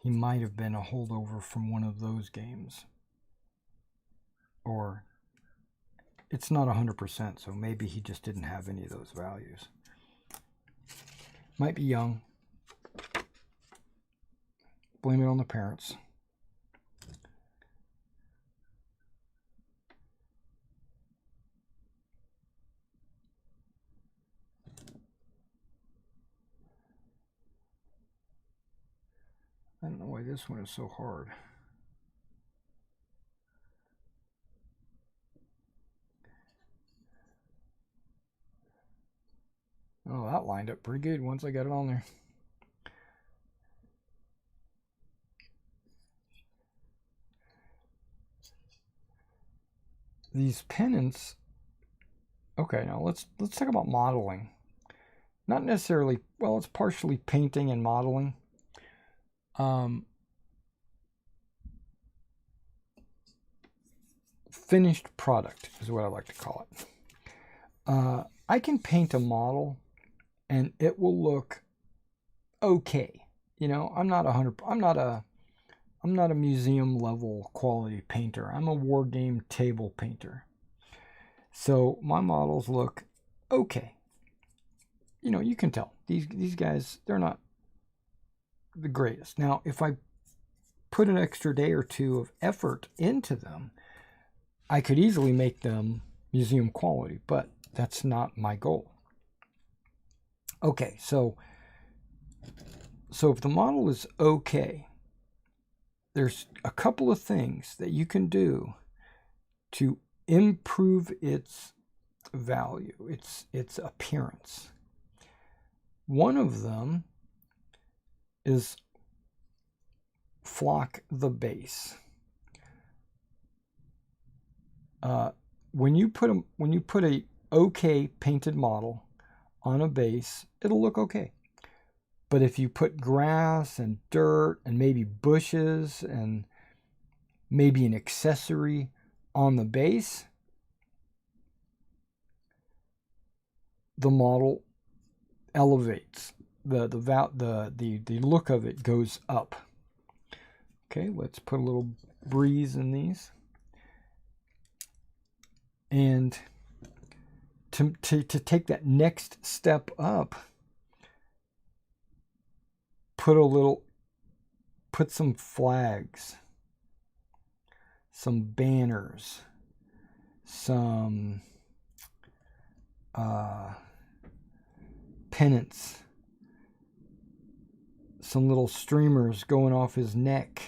A: He might have been a holdover from one of those games, or it's not 100%, so maybe he just didn't have any of those values. Might be young. Blame it on the parents. I don't know why this one is so hard. Oh, that lined up pretty good once I got it on there. These pennants Okay, now let's talk about modeling. Not necessarily, well, it's partially painting and modeling. Finished product is what I like to call it. I can paint a model and it will look okay. You know, I'm not a museum level quality painter. I'm a war game table painter. So my models look okay. You know, you can tell these guys, they're not the greatest. Now, if I put an extra day or two of effort into them, I could easily make them museum quality, but that's not my goal. Okay, so if the model is okay, there's a couple of things that you can do to improve its value, its appearance. One of them is flock the base. When you put a okay painted model on a base, it'll look okay. But if you put grass and dirt and maybe bushes and maybe an accessory on the base, the model elevates. The look of it goes up. Okay, let's put a little breeze in these. And to take that next step up, put some flags, some banners, some pennants, some little streamers going off his neck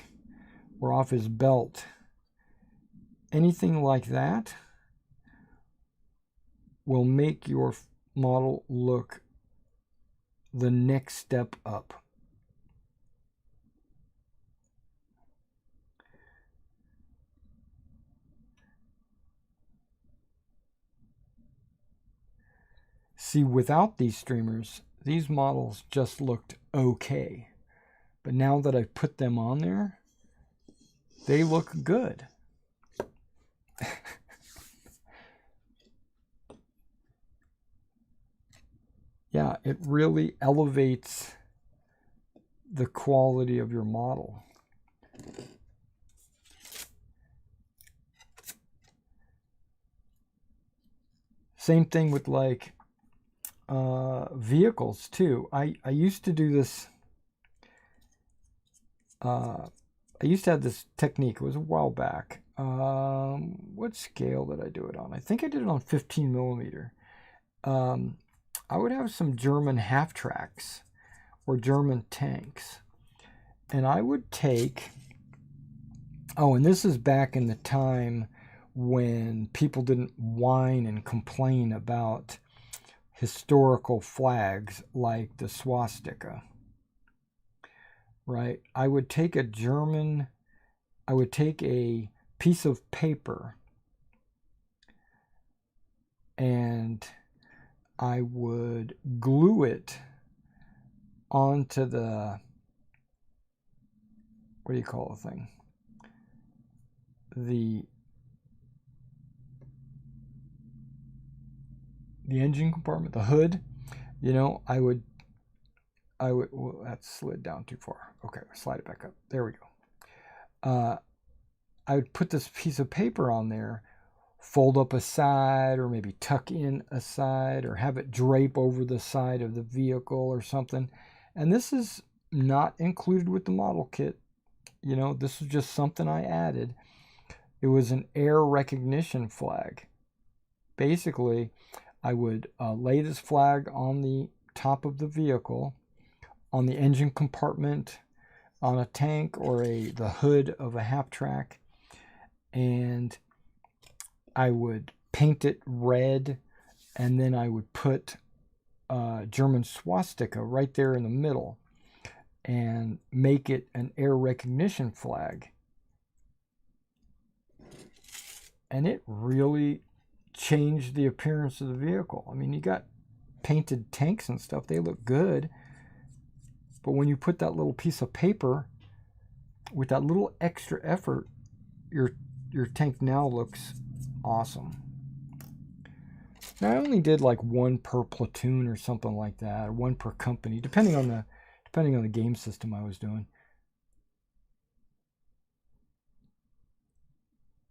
A: or off his belt. Anything like that will make your model look the next step up. See, without these streamers, these models just looked okay. But now that I've put them on there, they look good. Yeah, it really elevates the quality of your model. Same thing with like vehicles too. I used to do this. I used to have this technique. It was a while back. What scale did I do it on? I think I did it on 15 millimeter. I would have some German half tracks or German tanks, and I would take. Oh, and this is back in the time when people didn't whine and complain about historical flags like the swastika. Right? I would take a piece of paper and I would glue it onto the, what do you call the thing? The engine compartment, the hood, you know, I would, well, that slid down too far. Okay, slide it back up. There we go. I would put this piece of paper on there, fold up a side or maybe tuck in a side or have it drape over the side of the vehicle or something. And this is not included with the model kit. You know, this is just something I added. It was an air recognition flag. Basically, I would lay this flag on the top of the vehicle, on the engine compartment, on a tank or the hood of a half track, and I would paint it red, and then I would put German swastika right there in the middle and make it an air recognition flag. And it really change the appearance of the vehicle. I mean, you got painted tanks and stuff. They look good. But when you put that little piece of paper with that little extra effort, your tank now looks awesome. Now, I only did like one per platoon or something like that, or one per company, depending on the game system I was doing.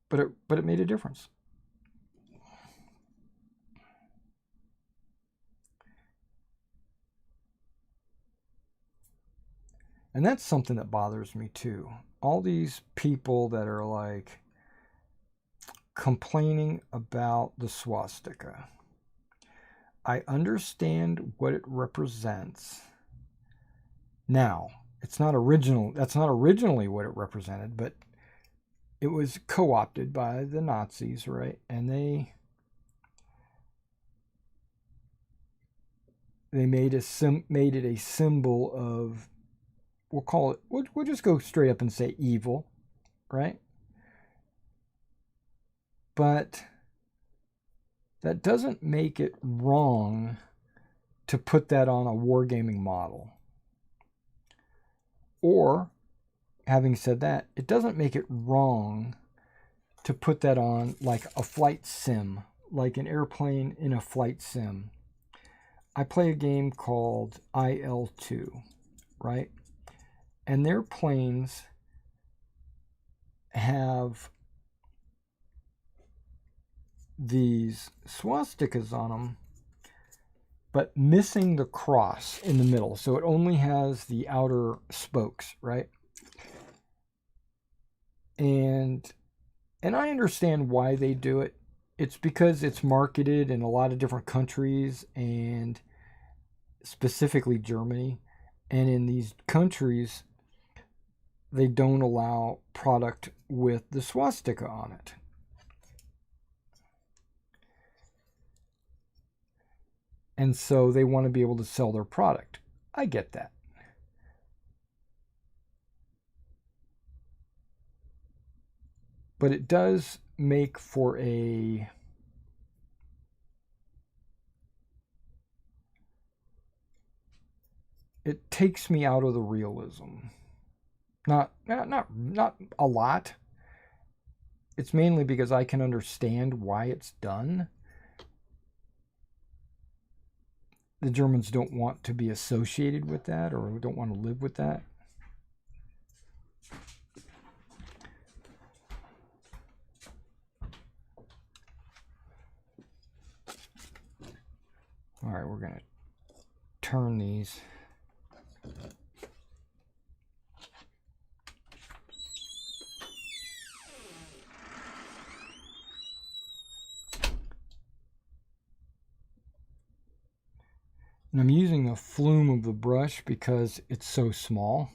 A: But it made a difference. And that's something that bothers me too. All these people that are like complaining about the swastika. I understand what it represents. Now, it's not original. That's not originally what it represented, but it was co-opted by the Nazis, right? And they made it a symbol of, we'll just go straight up and say evil, right? But that doesn't make it wrong to put that on a wargaming model. Or, having said that, it doesn't make it wrong to put that on like a flight sim, like an airplane in a flight sim. I play a game called IL-2, right? And their planes have these swastikas on them, but missing the cross in the middle. So it only has the outer spokes, right? And I understand why they do it. It's because it's marketed in a lot of different countries, and specifically Germany. And in these countries, they don't allow product with the swastika on it. And so they want to be able to sell their product. I get that. But it does make for a it takes me out of the realism. Not a lot. It's mainly because I can understand why it's done. The Germans don't want to be associated with that, or don't want to live with that. All right, we're going to turn these. And I'm using the flume of the brush because it's so small.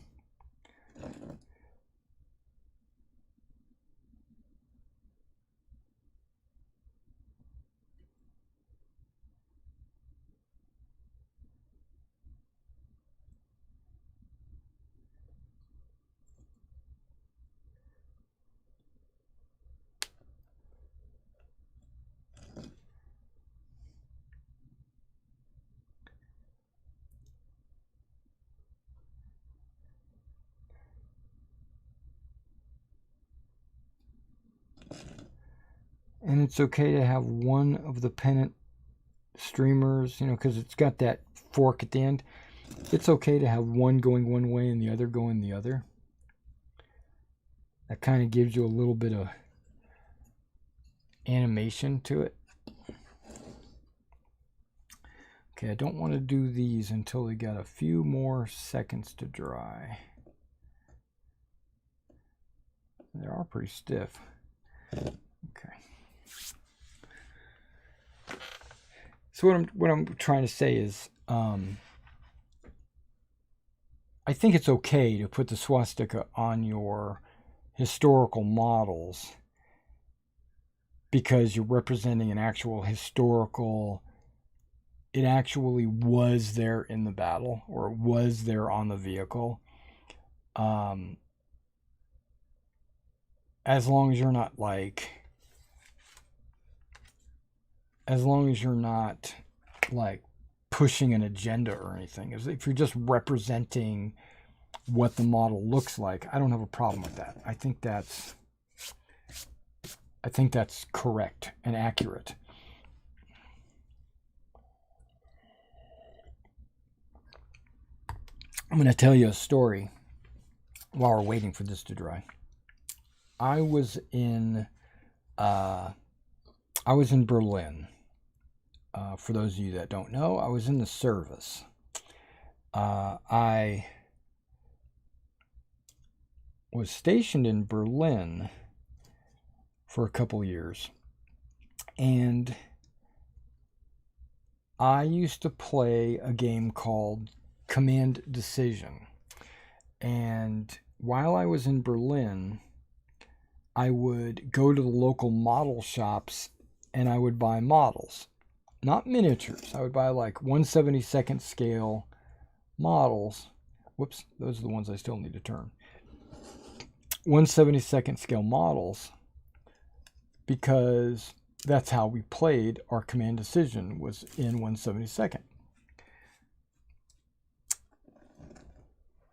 A: And it's okay to have one of the pennant streamers, you know, because it's got that fork at the end. It's okay to have one going one way and the other going the other. That kind of gives you a little bit of animation to it. Okay, I don't want to do these until they got a few more seconds to dry. They are pretty stiff. Okay. So what I'm trying to say is, I think it's okay to put the swastika on your historical models because you're representing an actual historical. It actually was there in the battle, or it was there on the vehicle. As long as you're not like as long as you're not like pushing an agenda or anything. If you're just representing what the model looks like, I don't have a problem with that. I think that's correct and accurate. I'm going to tell you a story while we're waiting for this to dry. I was in Berlin. For those of you that don't know, I was in the service. I was stationed in Berlin for a couple years, and I used to play a game called Command Decision. And while I was in Berlin, I would go to the local model shops and I would buy models. Not miniatures. I would buy like 1/72nd scale models. Whoops, those are the ones I still need to turn. 1/72nd scale models, because that's how we played our Command Decision, was in 1/72nd.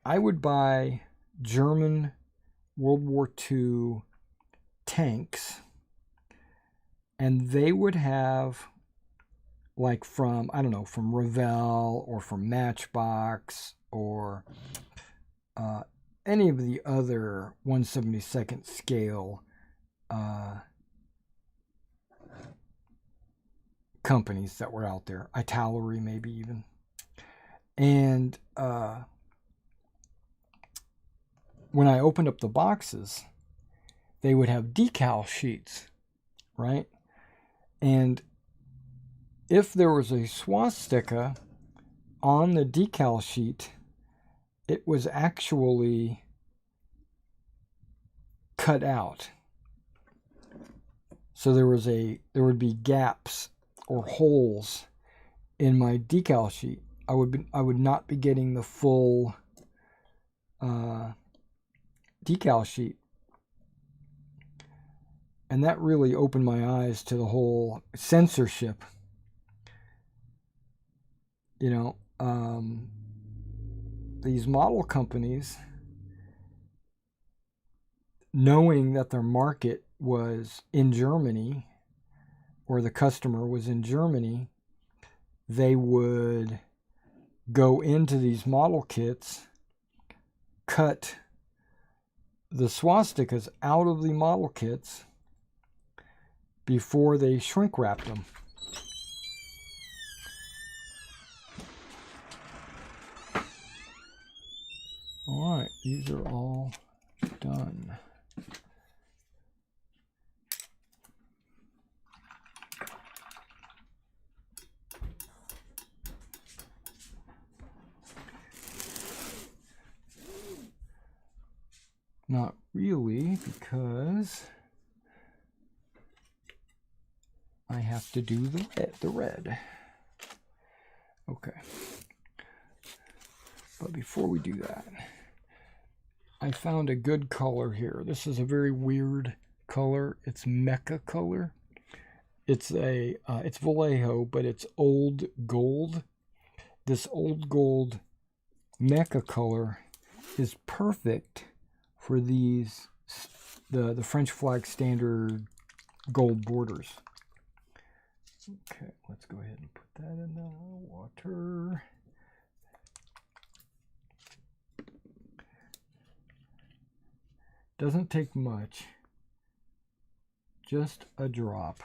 A: I would buy German World War II tanks, and they would have, like, from, I don't know, from Revell or from Matchbox or any of the other 1/72nd scale companies that were out there. Italeri, maybe even. And when I opened up the boxes, they would have decal sheets, right? And if there was a swastika on the decal sheet, it was actually cut out. So there would be gaps or holes in my decal sheet. I would not be getting the full decal sheet. And that really opened my eyes to the whole censorship. You know, these model companies, knowing that their market was in Germany, or the customer was in Germany, they would go into these model kits, cut the swastikas out of the model kits before they shrink wrapped them. All right, these are all done. Not really, because I have to do the red. Okay. But before we do that, I found a good color here. This is a very weird color. It's mecha color. It's it's Vallejo, but it's old gold. This old gold mecha color is perfect for these, the French flag standard gold borders. Okay, let's go ahead and put that in the water. Doesn't take much, just a drop.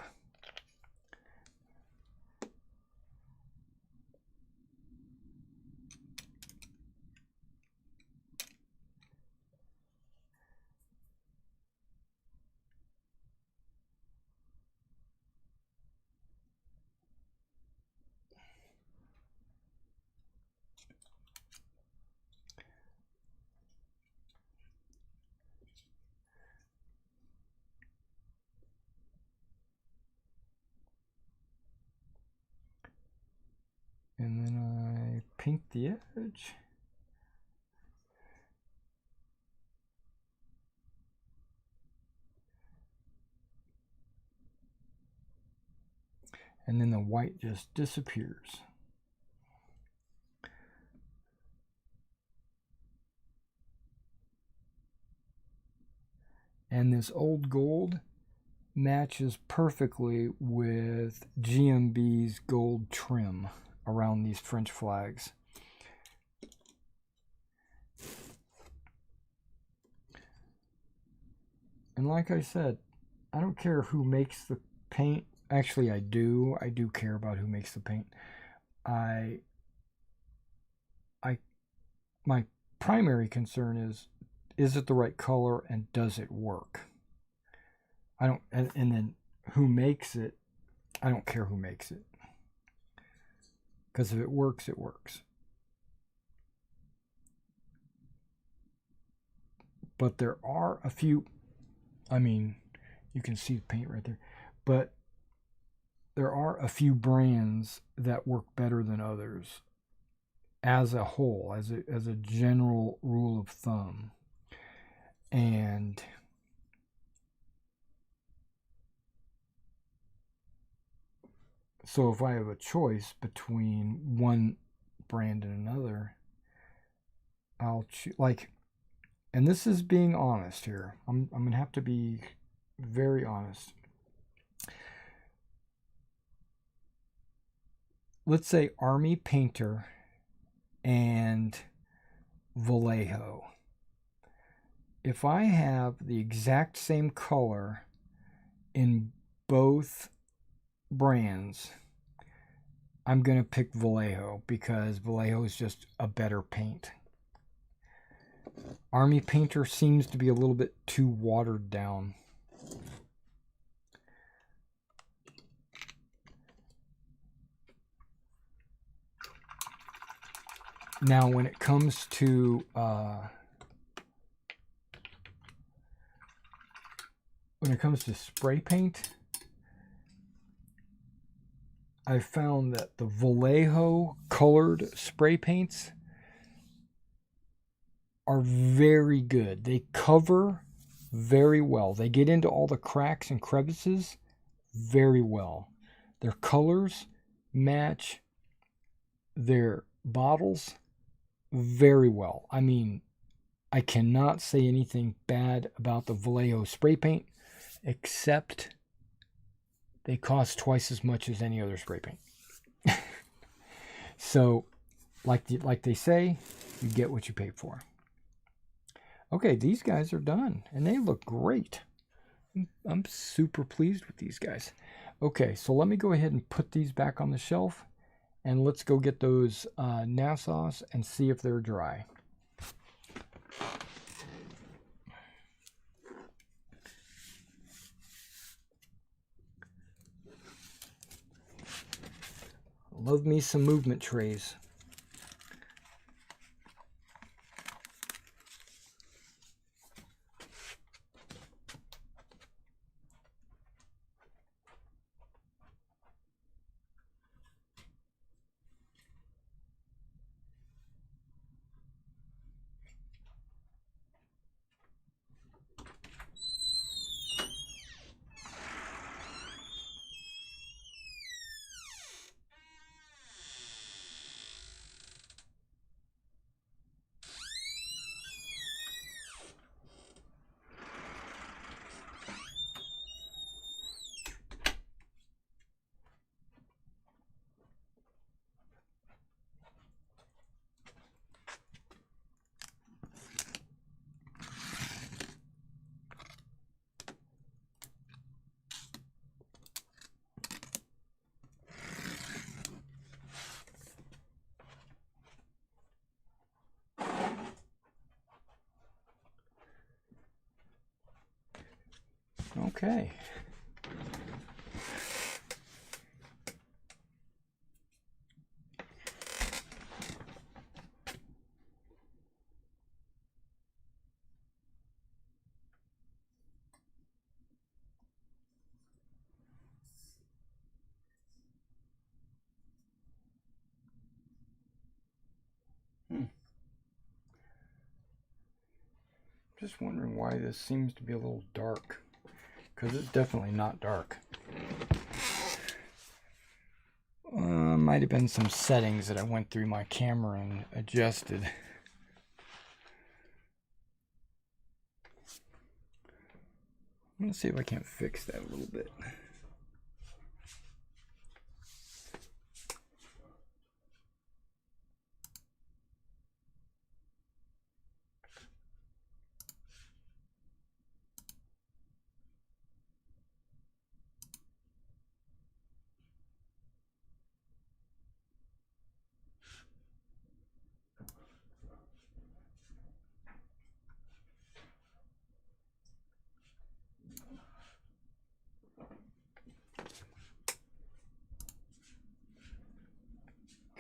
A: And then I paint the edge. and then the white just disappears. And this old gold matches perfectly with GMB's gold trim around these French flags. And like I said, I don't care who makes the paint. Actually, I do care about who makes the paint. My primary concern is it the right color and does it work? I don't, and then who makes it, I don't care who makes it. Because if it works, it works. But there are a few, I mean, you can see the paint right there, but there are a few brands that work better than others as a whole, as a general rule of thumb. And so if I have a choice between one brand and another, I'll choose, like, and this is being honest here. I'm going to have to be very honest. Let's say Army Painter and Vallejo. If I have the exact same color in both brands, I'm going to pick Vallejo because Vallejo is just a better paint. Army Painter seems to be a little bit too watered down. Now, when it comes to spray paint, I found that the Vallejo colored spray paints are very good. They cover very well. They get into all the cracks and crevices very well. Their colors match their bottles very well. I mean, I cannot say anything bad about the Vallejo spray paint, except they cost twice as much as any other spray paint. So, like they say, you get what you pay for. Okay, these guys are done, and they look great. I'm super pleased with these guys. Okay, so let me go ahead and put these back on the shelf, and let's go get those Nassaus and see if they're dry. Love me some movement trays. Okay. Just wondering why this seems to be a little dark, because it's definitely not dark. might have been some settings that I went through my camera and adjusted. Let's see if I can't fix that a little bit.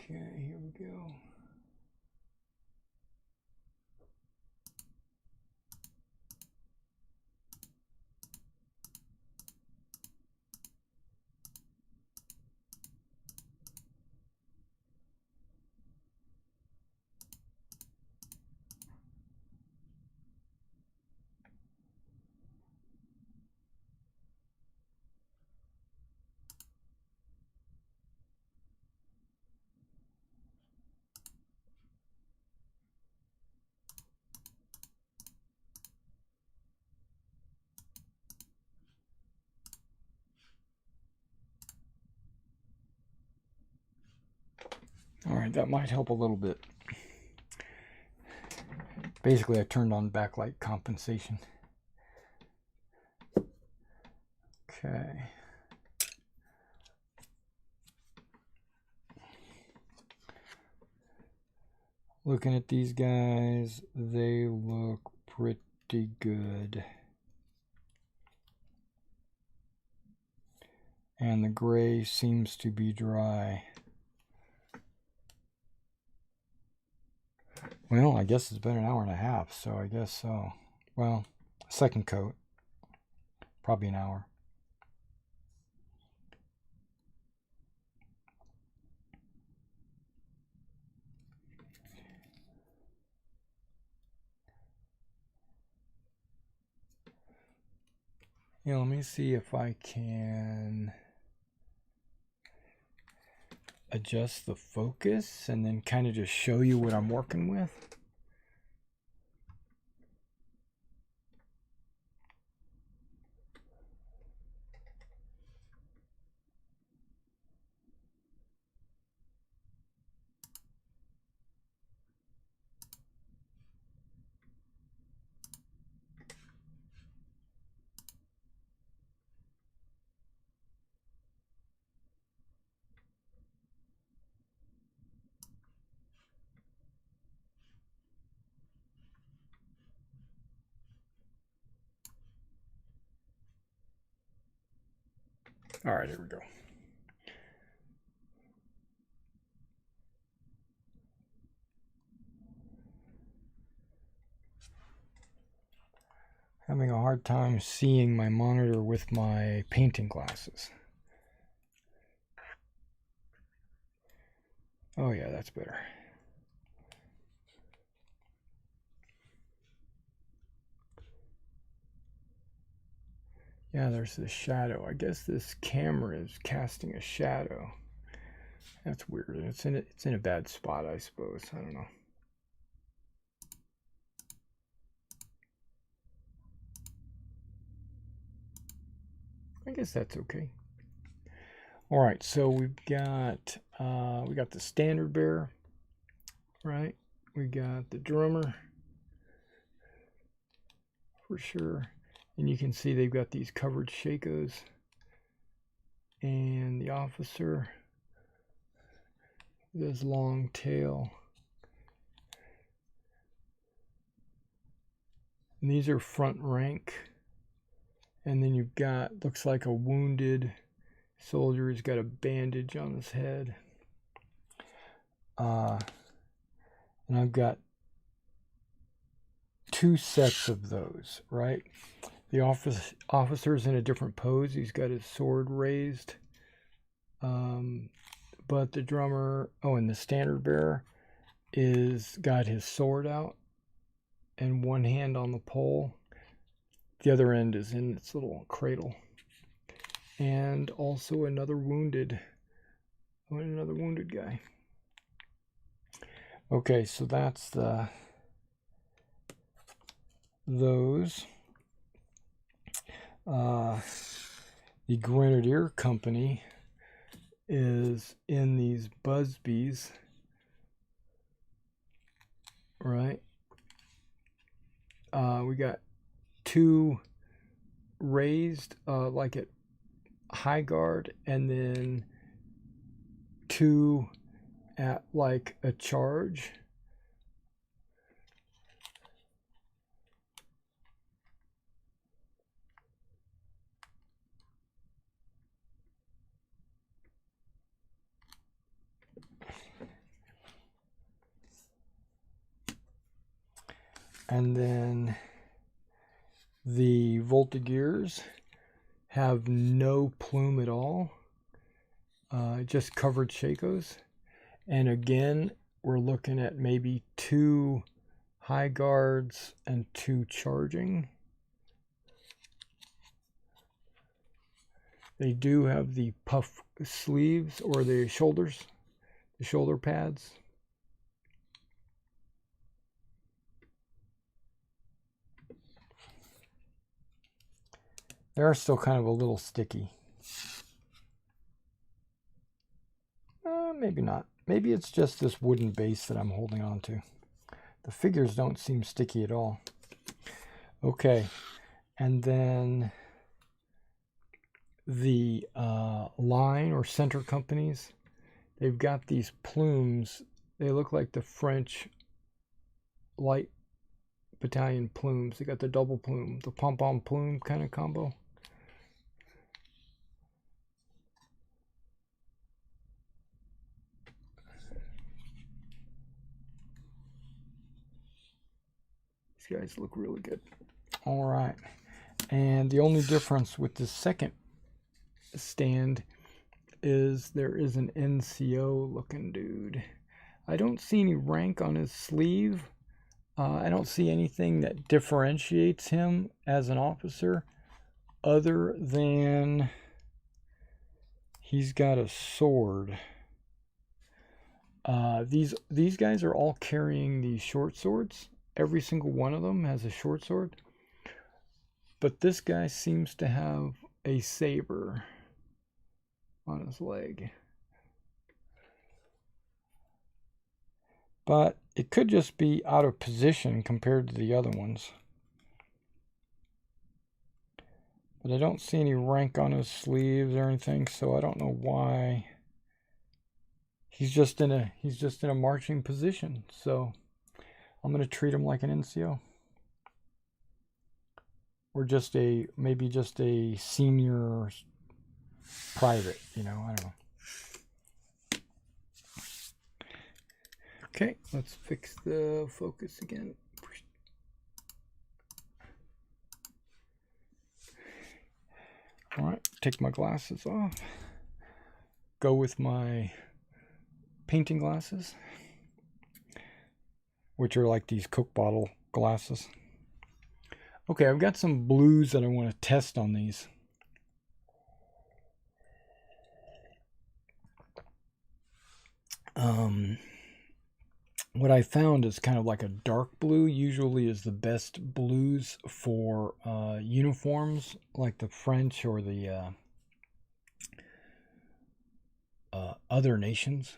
A: Okay, here we go. All right, that might help a little bit. Basically, I turned on backlight compensation. Okay. Looking at these guys, they look pretty good. And the gray seems to be dry. Well, I guess it's been an hour and a half, so I guess so. Well, second coat, probably an hour. Yeah, let me see if I can adjust the focus and then kind of just show you what I'm working with. All right, here we go. Having a hard time seeing my monitor with my painting glasses. Oh yeah, that's better. Yeah, there's the shadow. I guess this camera is casting a shadow. That's weird. It's in a bad spot, I suppose. I don't know. I guess that's okay. All right, so we got the standard bearer, right? We got the drummer for sure, and you can see they've got these covered shakos, and the officer, this long tail, and these are front rank, and then you've got, looks like a wounded soldier. He's got a bandage on his head. And I've got two sets of those, right? The officer's in a different pose. He's got his sword raised. But the drummer, and the standard bearer is got his sword out and one hand on the pole. The other end is in its little cradle. And also another wounded Oh, and another wounded guy. Okay, so that's those. The Grenadier Company is in these Busbies, right? We got 2 raised, like at high guard, and then 2 at like a charge. And then the Voltigears have no plume at all, just covered Shakos. And again, we're looking at maybe 2 high guards and 2 charging. They do have the puff sleeves, or the shoulders, the shoulder pads. They are still kind of a little sticky. Maybe not. Maybe it's just this wooden base that I'm holding on to. The figures don't seem sticky at all. Okay, and then the line or center companies, they've got these plumes. They look like the French light battalion plumes. They got the double plume, the pom-pom plume kind of combo. These guys look really good. All right, and the only difference with the second stand is there is an NCO looking dude. I don't see any rank on his sleeve. I don't see anything that differentiates him as an officer other than he's got a sword. These guys are all carrying these short swords. Every single one of them has a short sword. But this guy seems to have a saber on his leg. But it could just be out of position compared to the other ones. But I don't see any rank on his sleeves or anything, so I don't know why. He's just in a marching position, so I'm going to treat him like an NCO. Or maybe just a senior private, you know, I don't know. Okay, let's fix the focus again. All right, take my glasses off. Go with my painting glasses, which are like these Coke bottle glasses. Okay, I've got some blues that I want to test on these. What I found is kind of like a dark blue usually is the best blues for uniforms like the French or the other nations.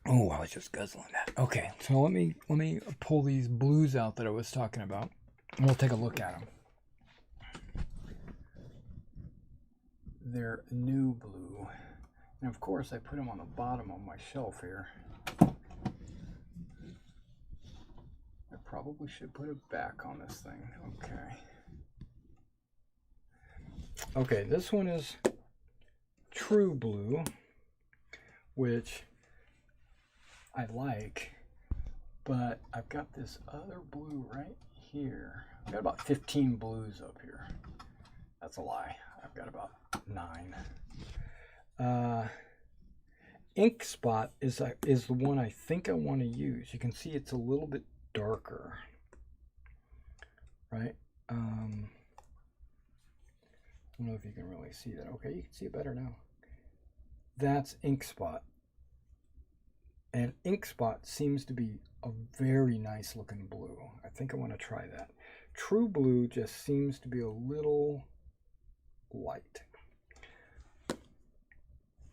A: Oh, I was just guzzling that. Okay, so let me pull these blues out that I was talking about, and we'll take a look at them. They're new blue, and of course I put them on the bottom of my shelf here. I probably should put it back on this thing. Okay, this one is true blue, which I like, but I've got this other blue right here. I've got about 15 blues up here. That's a lie. I've got about 9. Ink Spot is the one I think I want to use. You can see it's a little bit darker, right? don't know if you can really see that. Okay, you can see it better now. That's ink spot. And ink spot seems to be a very nice looking blue. I think I want to try that. True blue just seems to be a little light.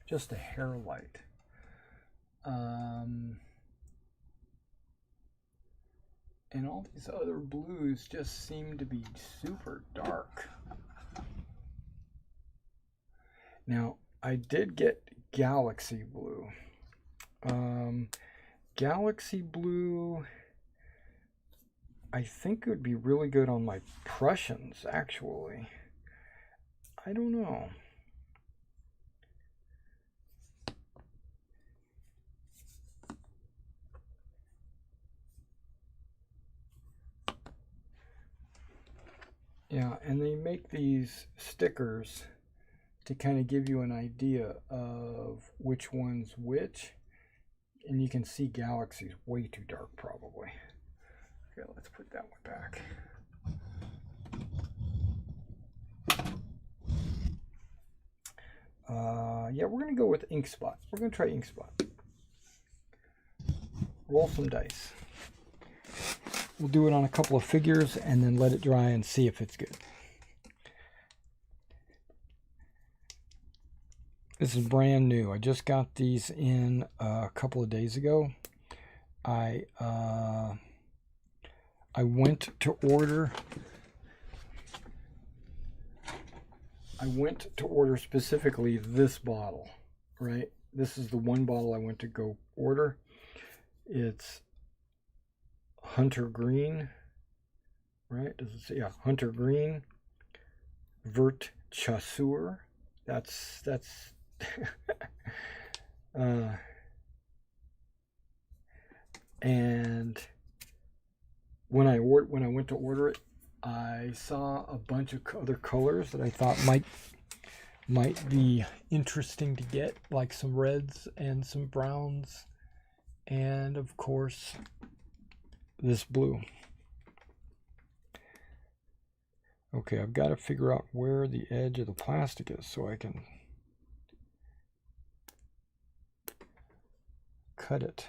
A: Just a hair light. And all these other blues just seem to be super dark. Now, I did get Galaxy Blue. Galaxy Blue, I think it would be really good on my Prussians, actually. I don't know. Yeah, and they make these stickers to kind of give you an idea of which one's which. And you can see Galaxy's way too dark, probably. Okay, let's put that one back. Yeah, we're going to go with Ink Spot. We're going to try Ink Spot. Roll some dice. We'll do it on a couple of figures and then let it dry and see if it's good. This is brand new. I just got these in a couple of days ago. I went to order. I went to order specifically this bottle, right? This is the one bottle I went to go order. It's Hunter Green, right? Does it say? Yeah, Hunter Green, Vert Chasseur. That's and when I went to order it, I saw a bunch of other colors that I thought might be interesting to get, like some reds and some browns, and of course this blue. Okay, I've got to figure out where the edge of the plastic is so I can cut it.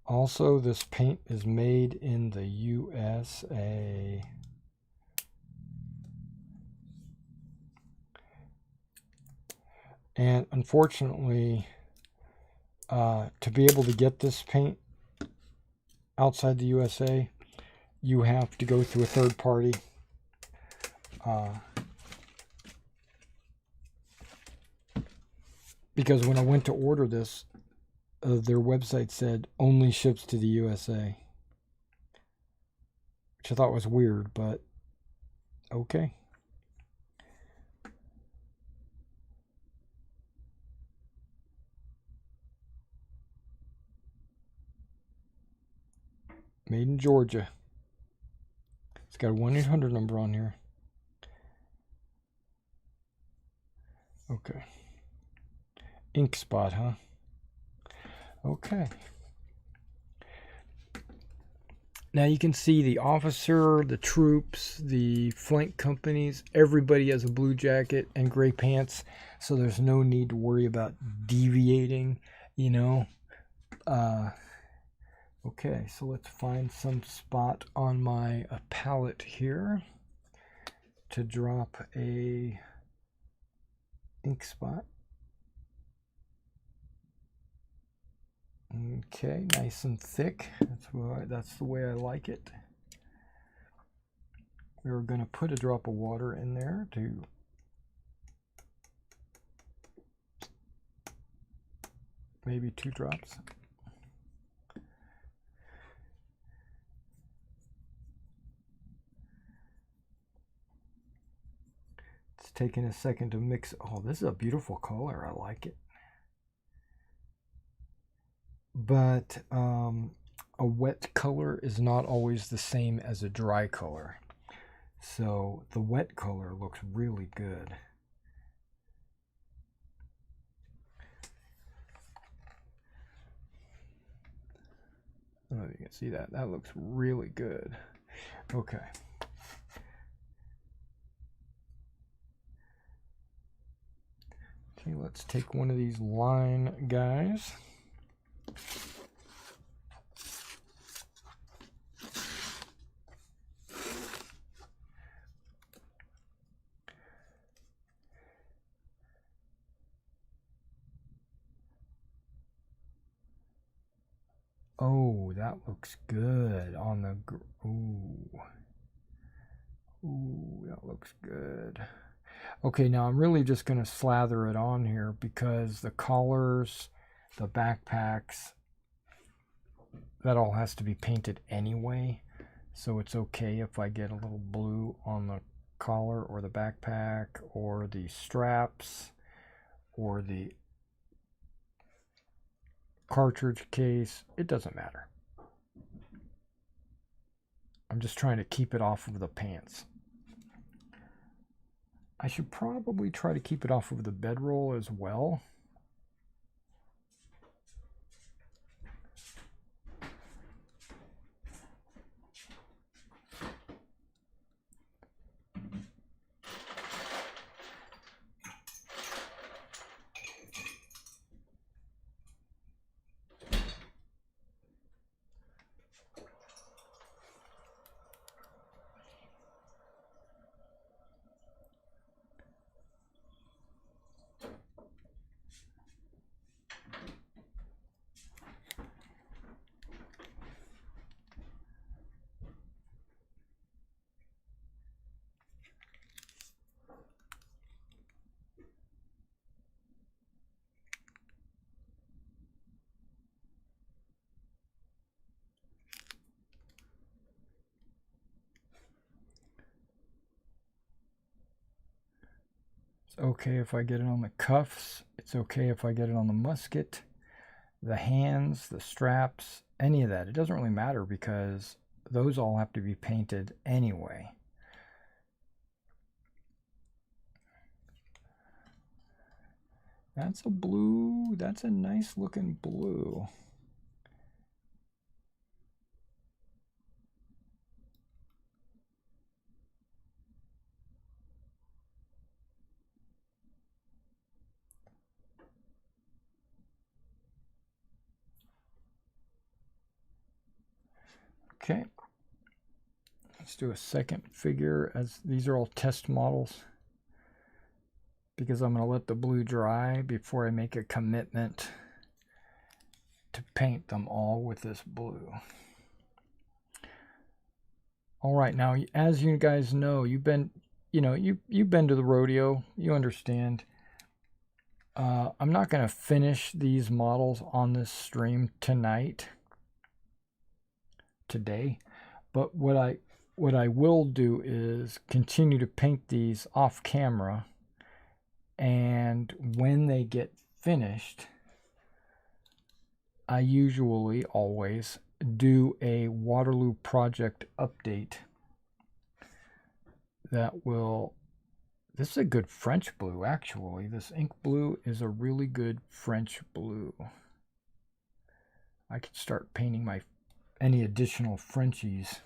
A: Also, this paint is made in the USA. And unfortunately, to be able to get this paint outside the USA, you have to go through a third party. Because when I went to order this, their website said only ships to the USA, which I thought was weird, but okay. Made in Georgia. It's got a 1-800 number on here. Okay. Ink Spot, huh? Okay. Now you can see the officer, the troops, the flank companies, everybody has a blue jacket and gray pants, so there's no need to worry about deviating, you know. Okay, so let's find some spot on my palette here to drop a ink spot. Okay, nice and thick. That's the way I like it. We're going to put a drop of water in there to maybe 2 drops. It's taking a second to mix. Oh, this is a beautiful color. I like it. But a wet color is not always the same as a dry color. So the wet color looks really good. I don't know if you can see that. That looks really good. Okay. Okay, let's take one of these line guys. Oh, that looks good on the... Ooh. Ooh, that looks good. Okay, now I'm really just going to slather it on here because the collars, the backpacks, that all has to be painted anyway. So it's okay if I get a little blue on the collar or the backpack or the straps or the cartridge case. It doesn't matter. I'm just trying to keep it off of the pants. I should probably try to keep it off of the bedroll as well. It's okay if I get it on the cuffs. It's okay if I get it on the musket, the hands, the straps, any of that. It doesn't really matter because those all have to be painted anyway. That's a blue. That's a nice looking blue. Okay, let's do a second figure, as these are all test models because I'm going to let the blue dry before I make a commitment to paint them all with this blue. All right, now as you guys know, you've been to the rodeo, you understand. I'm not going to finish these models on this stream today, but what I will do is continue to paint these off camera, and when they get finished, I usually always do a Waterloo project update that will... This is a good French blue, actually. This ink blue is a really good French blue. I could start painting any additional Frenchies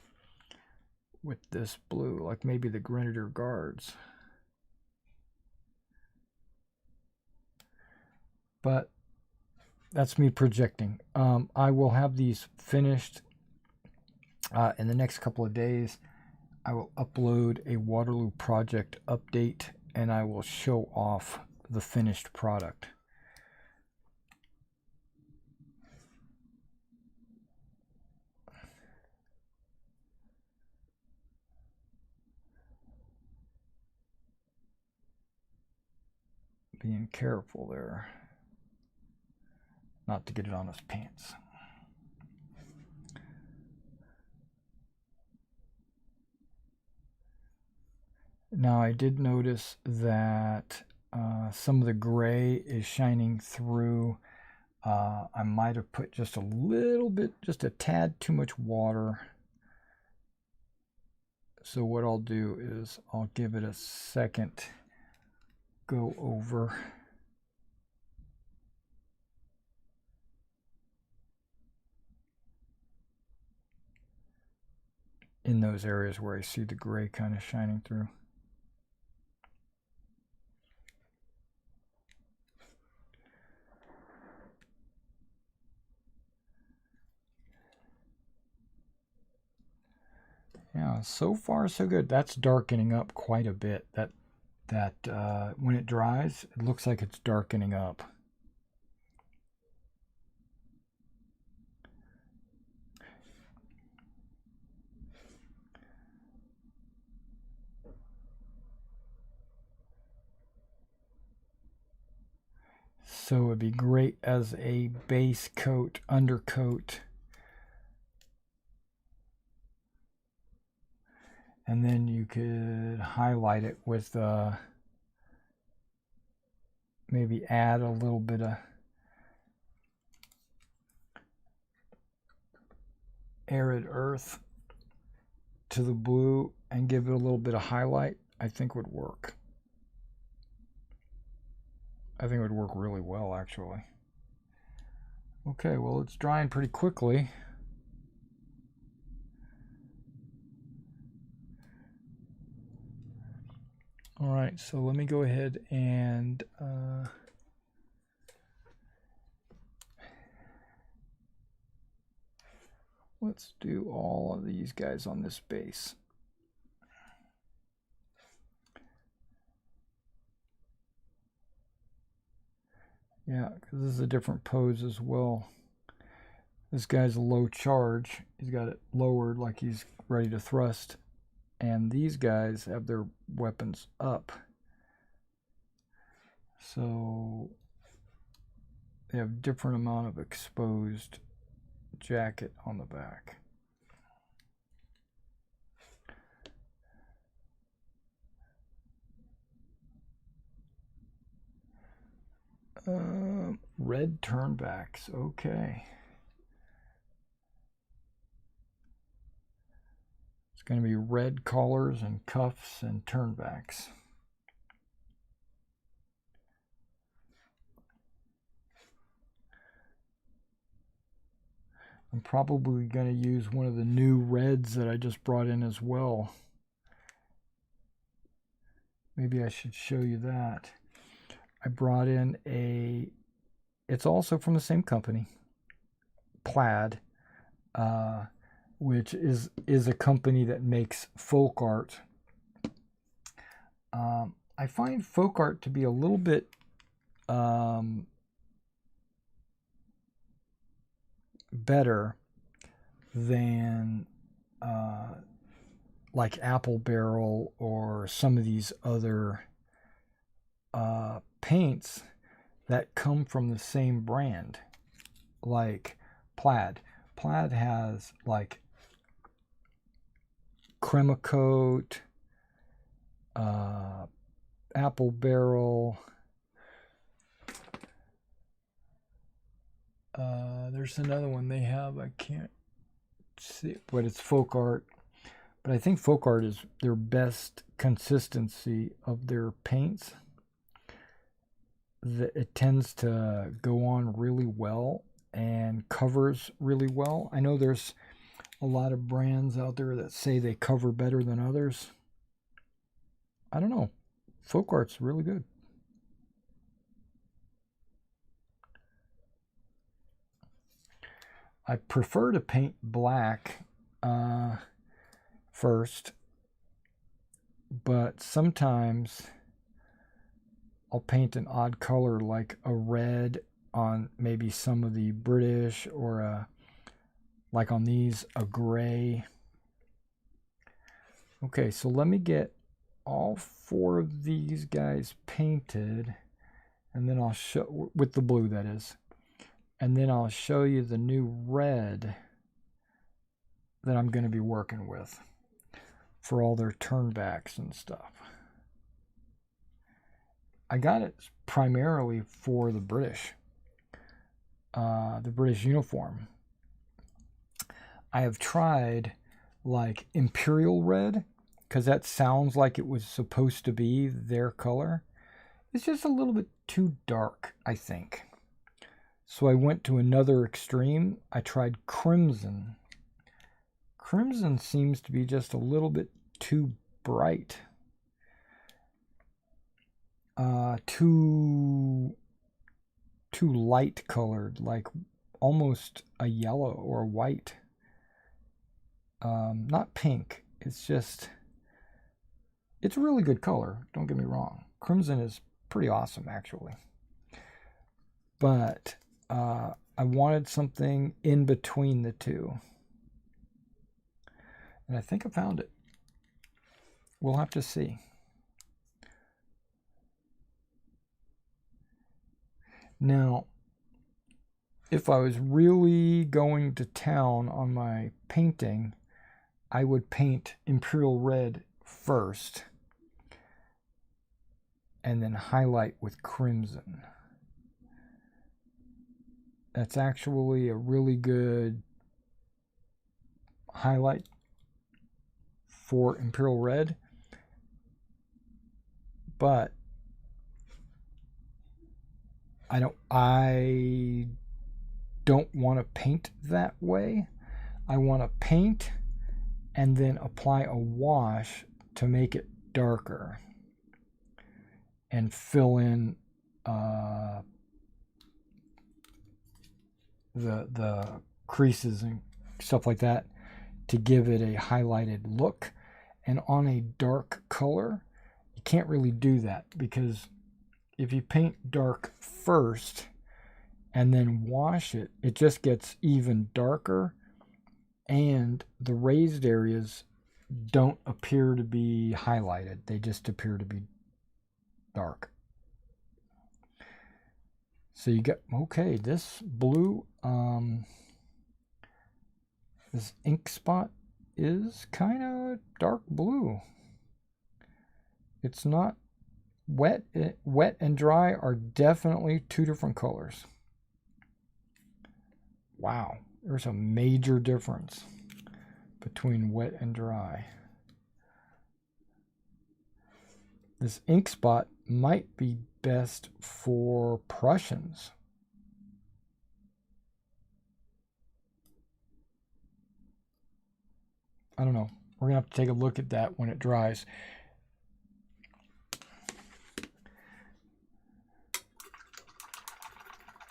A: with this blue, like maybe the Grenadier Guards. But that's me projecting. I will have these finished in the next couple of days. I will upload a Waterloo project update and I will show off the finished product. Being careful there, not to get it on his pants. Now I did notice that some of the gray is shining through I might have put just a little bit, just a tad too much water. So what I'll do is I'll give it a second go over. In those areas where I see the gray kind of shining through. Yeah, so far so good. That's darkening up quite a bit. That when it dries, it looks like it's darkening up. So it'd be great as a base coat, undercoat. And then you could highlight it with maybe add a little bit of arid earth to the blue and give it a little bit of highlight. I think would work. I think it would work really well, actually. Okay, well, it's drying pretty quickly. All right, so let me go ahead and let's do all of these guys on this base. Yeah, because this is a different pose as well. This guy's a low charge. He's got it lowered like he's ready to thrust. And these guys have their weapons up. So they have different amount of exposed jacket on the back. Red turnbacks, okay. It's going to be red collars and cuffs and turnbacks. I'm probably going to use one of the new reds that I just brought in as well. Maybe I should show you that. I brought in it's also from the same company, Plaid, which is a company that makes folk art. I find folk art to be a little bit better than like Apple Barrel or some of these other paints that come from the same brand, like Plaid. Plaid has like Crema Coat, Apple Barrel. There's another one they have. I can't see, but it's folk art. But I think folk art is their best consistency of their paints. It tends to go on really well and covers really well. I know there's a lot of brands out there that say they cover better than others. I don't know. Folk art's really good. I prefer to paint black first, but sometimes I'll paint an odd color like a red on maybe some of the British, or like on these, a gray. Okay, so let me get all 4 of these guys painted, and then I'll show, with the blue that is, and then I'll show you the new red that I'm going to be working with for all their turnbacks and stuff. I got it primarily for the British. the British uniform. I have tried like Imperial Red, because that sounds like it was supposed to be their color. It's just a little bit too dark, I think. So I went to another extreme. I tried Crimson. Crimson seems to be just a little bit too bright. Too light colored, like almost a yellow or a white. Not pink. It's just, it's a really good color. Don't get me wrong. Crimson is pretty awesome, actually. But I wanted something in between the two. And I think I found it. We'll have to see. Now, if I was really going to town on my painting, I would paint Imperial Red first and then highlight with Crimson. That's actually a really good highlight for Imperial Red, but I don't want to paint that way. I want to paint and then apply a wash to make it darker and fill in the creases and stuff like that to give it a highlighted look. And on a dark color, you can't really do that, because if you paint dark first and then wash it, it just gets even darker, and the raised areas don't appear to be highlighted. They just appear to be dark. So you got, okay, this blue, this ink spot is kind of dark blue. It's not wet. Wet and dry are definitely two different colors. Wow, there's a major difference between wet and dry. This ink spot might be best for Prussians. I don't know. We're going to have to take a look at that when it dries.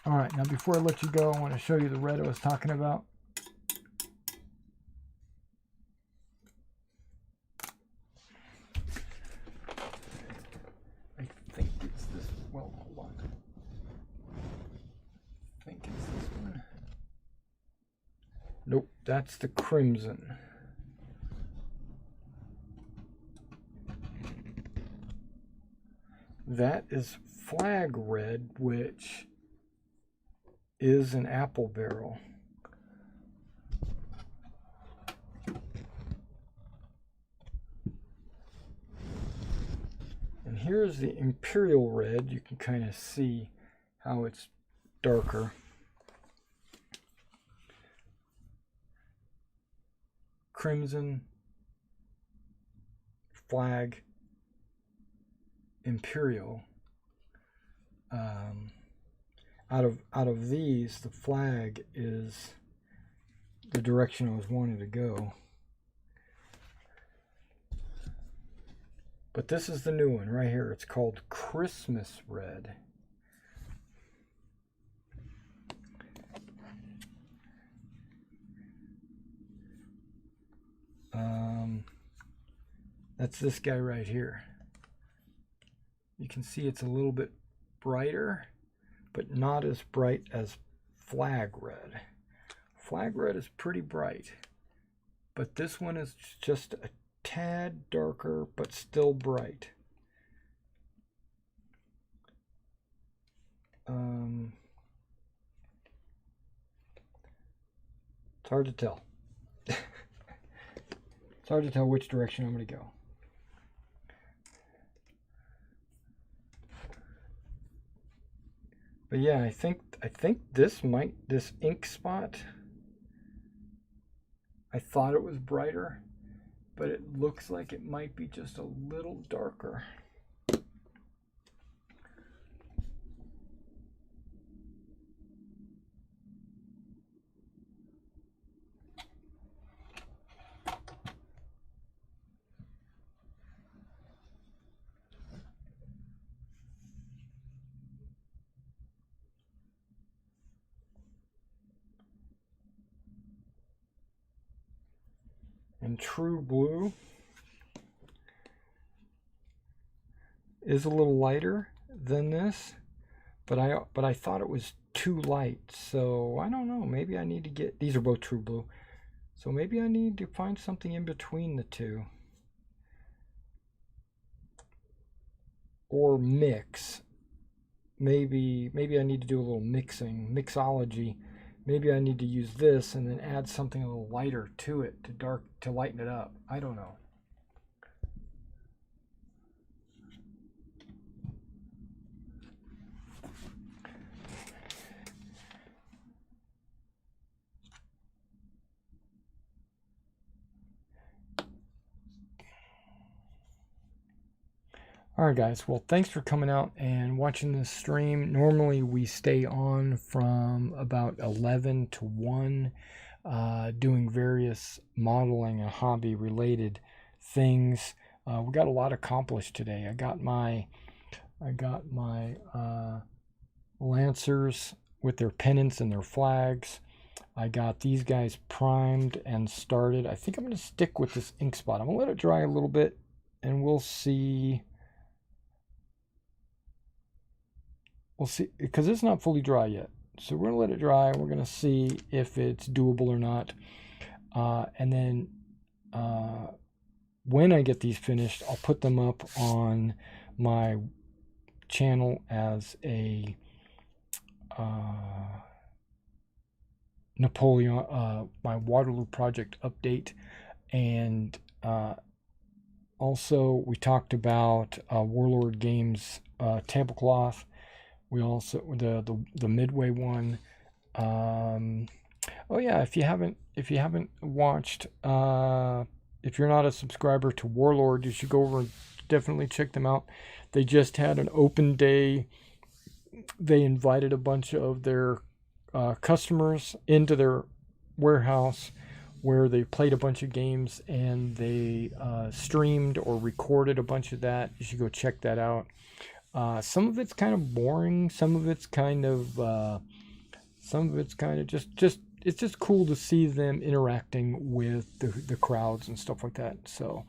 A: All right, now before I let you go, I want to show you the red I was talking about. I think it's this, well, hold on. I think it's this one. Nope, that's the crimson. That is flag red, which is an apple barrel. And here's the imperial red. You can kind of see how it's darker. Crimson, flag, imperial. Out of these, the flag is the direction I was wanting to go. But this is the new one right here. It's called Christmas Red. That's this guy right here. You can see it's a little bit brighter, but not as bright as flag red. Flag red is pretty bright, but this one is just a tad darker, but still bright. It's hard to tell. It's hard to tell which direction I'm going to go. But yeah, I think this ink spot, I thought it was brighter, but it looks like it might be just a little darker. And True Blue is a little lighter than this, but I thought it was too light, so I don't know. Maybe I need to get, these are both True Blue, so maybe I need to find something in between the two, or mix. Maybe I need to do a little mixology. Maybe I need to use this and then add something a little lighter to it to lighten it up. I don't know. Alright guys, well thanks for coming out and watching this stream. Normally we stay on from about 11 to 1 doing various modeling and hobby related things. We got a lot accomplished today. I got my Lancers with their pennants and their flags. I got these guys primed and started. I think I'm going to stick with this ink spot. I'm going to let it dry a little bit and we'll see. We'll see, because it's not fully dry yet. So we're going to let it dry. We're going to see if it's doable or not. And then when I get these finished, I'll put them up on my channel as a Napoleon, my Waterloo project update. And also we talked about Warlord Games tablecloth. We also the Midway one. Oh yeah, if you haven't watched, if you're not a subscriber to Warlord, you should go over and definitely check them out. They just had an open day. They invited a bunch of their customers into their warehouse where they played a bunch of games and they streamed or recorded a bunch of that. You should go check that out. Some of it's kind of boring. Some of it's kind of just it's just cool to see them interacting with the crowds and stuff like that. So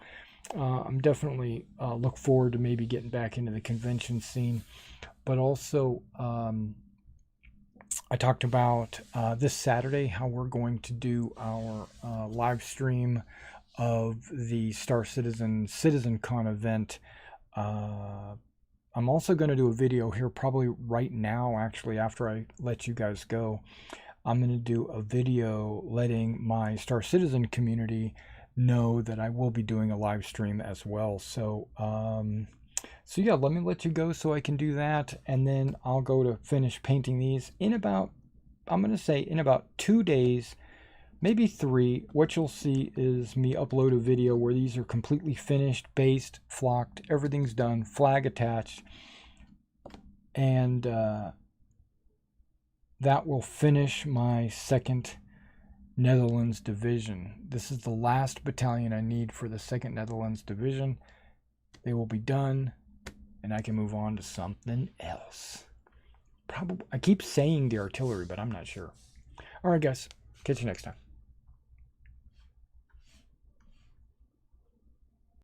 A: I'm definitely look forward to maybe getting back into the convention scene. But also I talked about this Saturday how we're going to do our live stream of the Star Citizen CitizenCon event. I'm also going to do a video here probably right now, actually, after I let you guys go. I'm going to do a video letting my Star Citizen community know that I will be doing a live stream as well. So, so yeah, let me let you go so I can do that. And then I'll go to finish painting these in about, I'm going to say in about 2 days, maybe 3. What you'll see is me upload a video where these are completely finished, based, flocked, everything's done, flag attached, and that will finish my 2nd Netherlands division. This is the last battalion I need for the 2nd Netherlands division. They will be done, and I can move on to something else. Probably, I keep saying the artillery, but I'm not sure. All right, guys, catch you next time.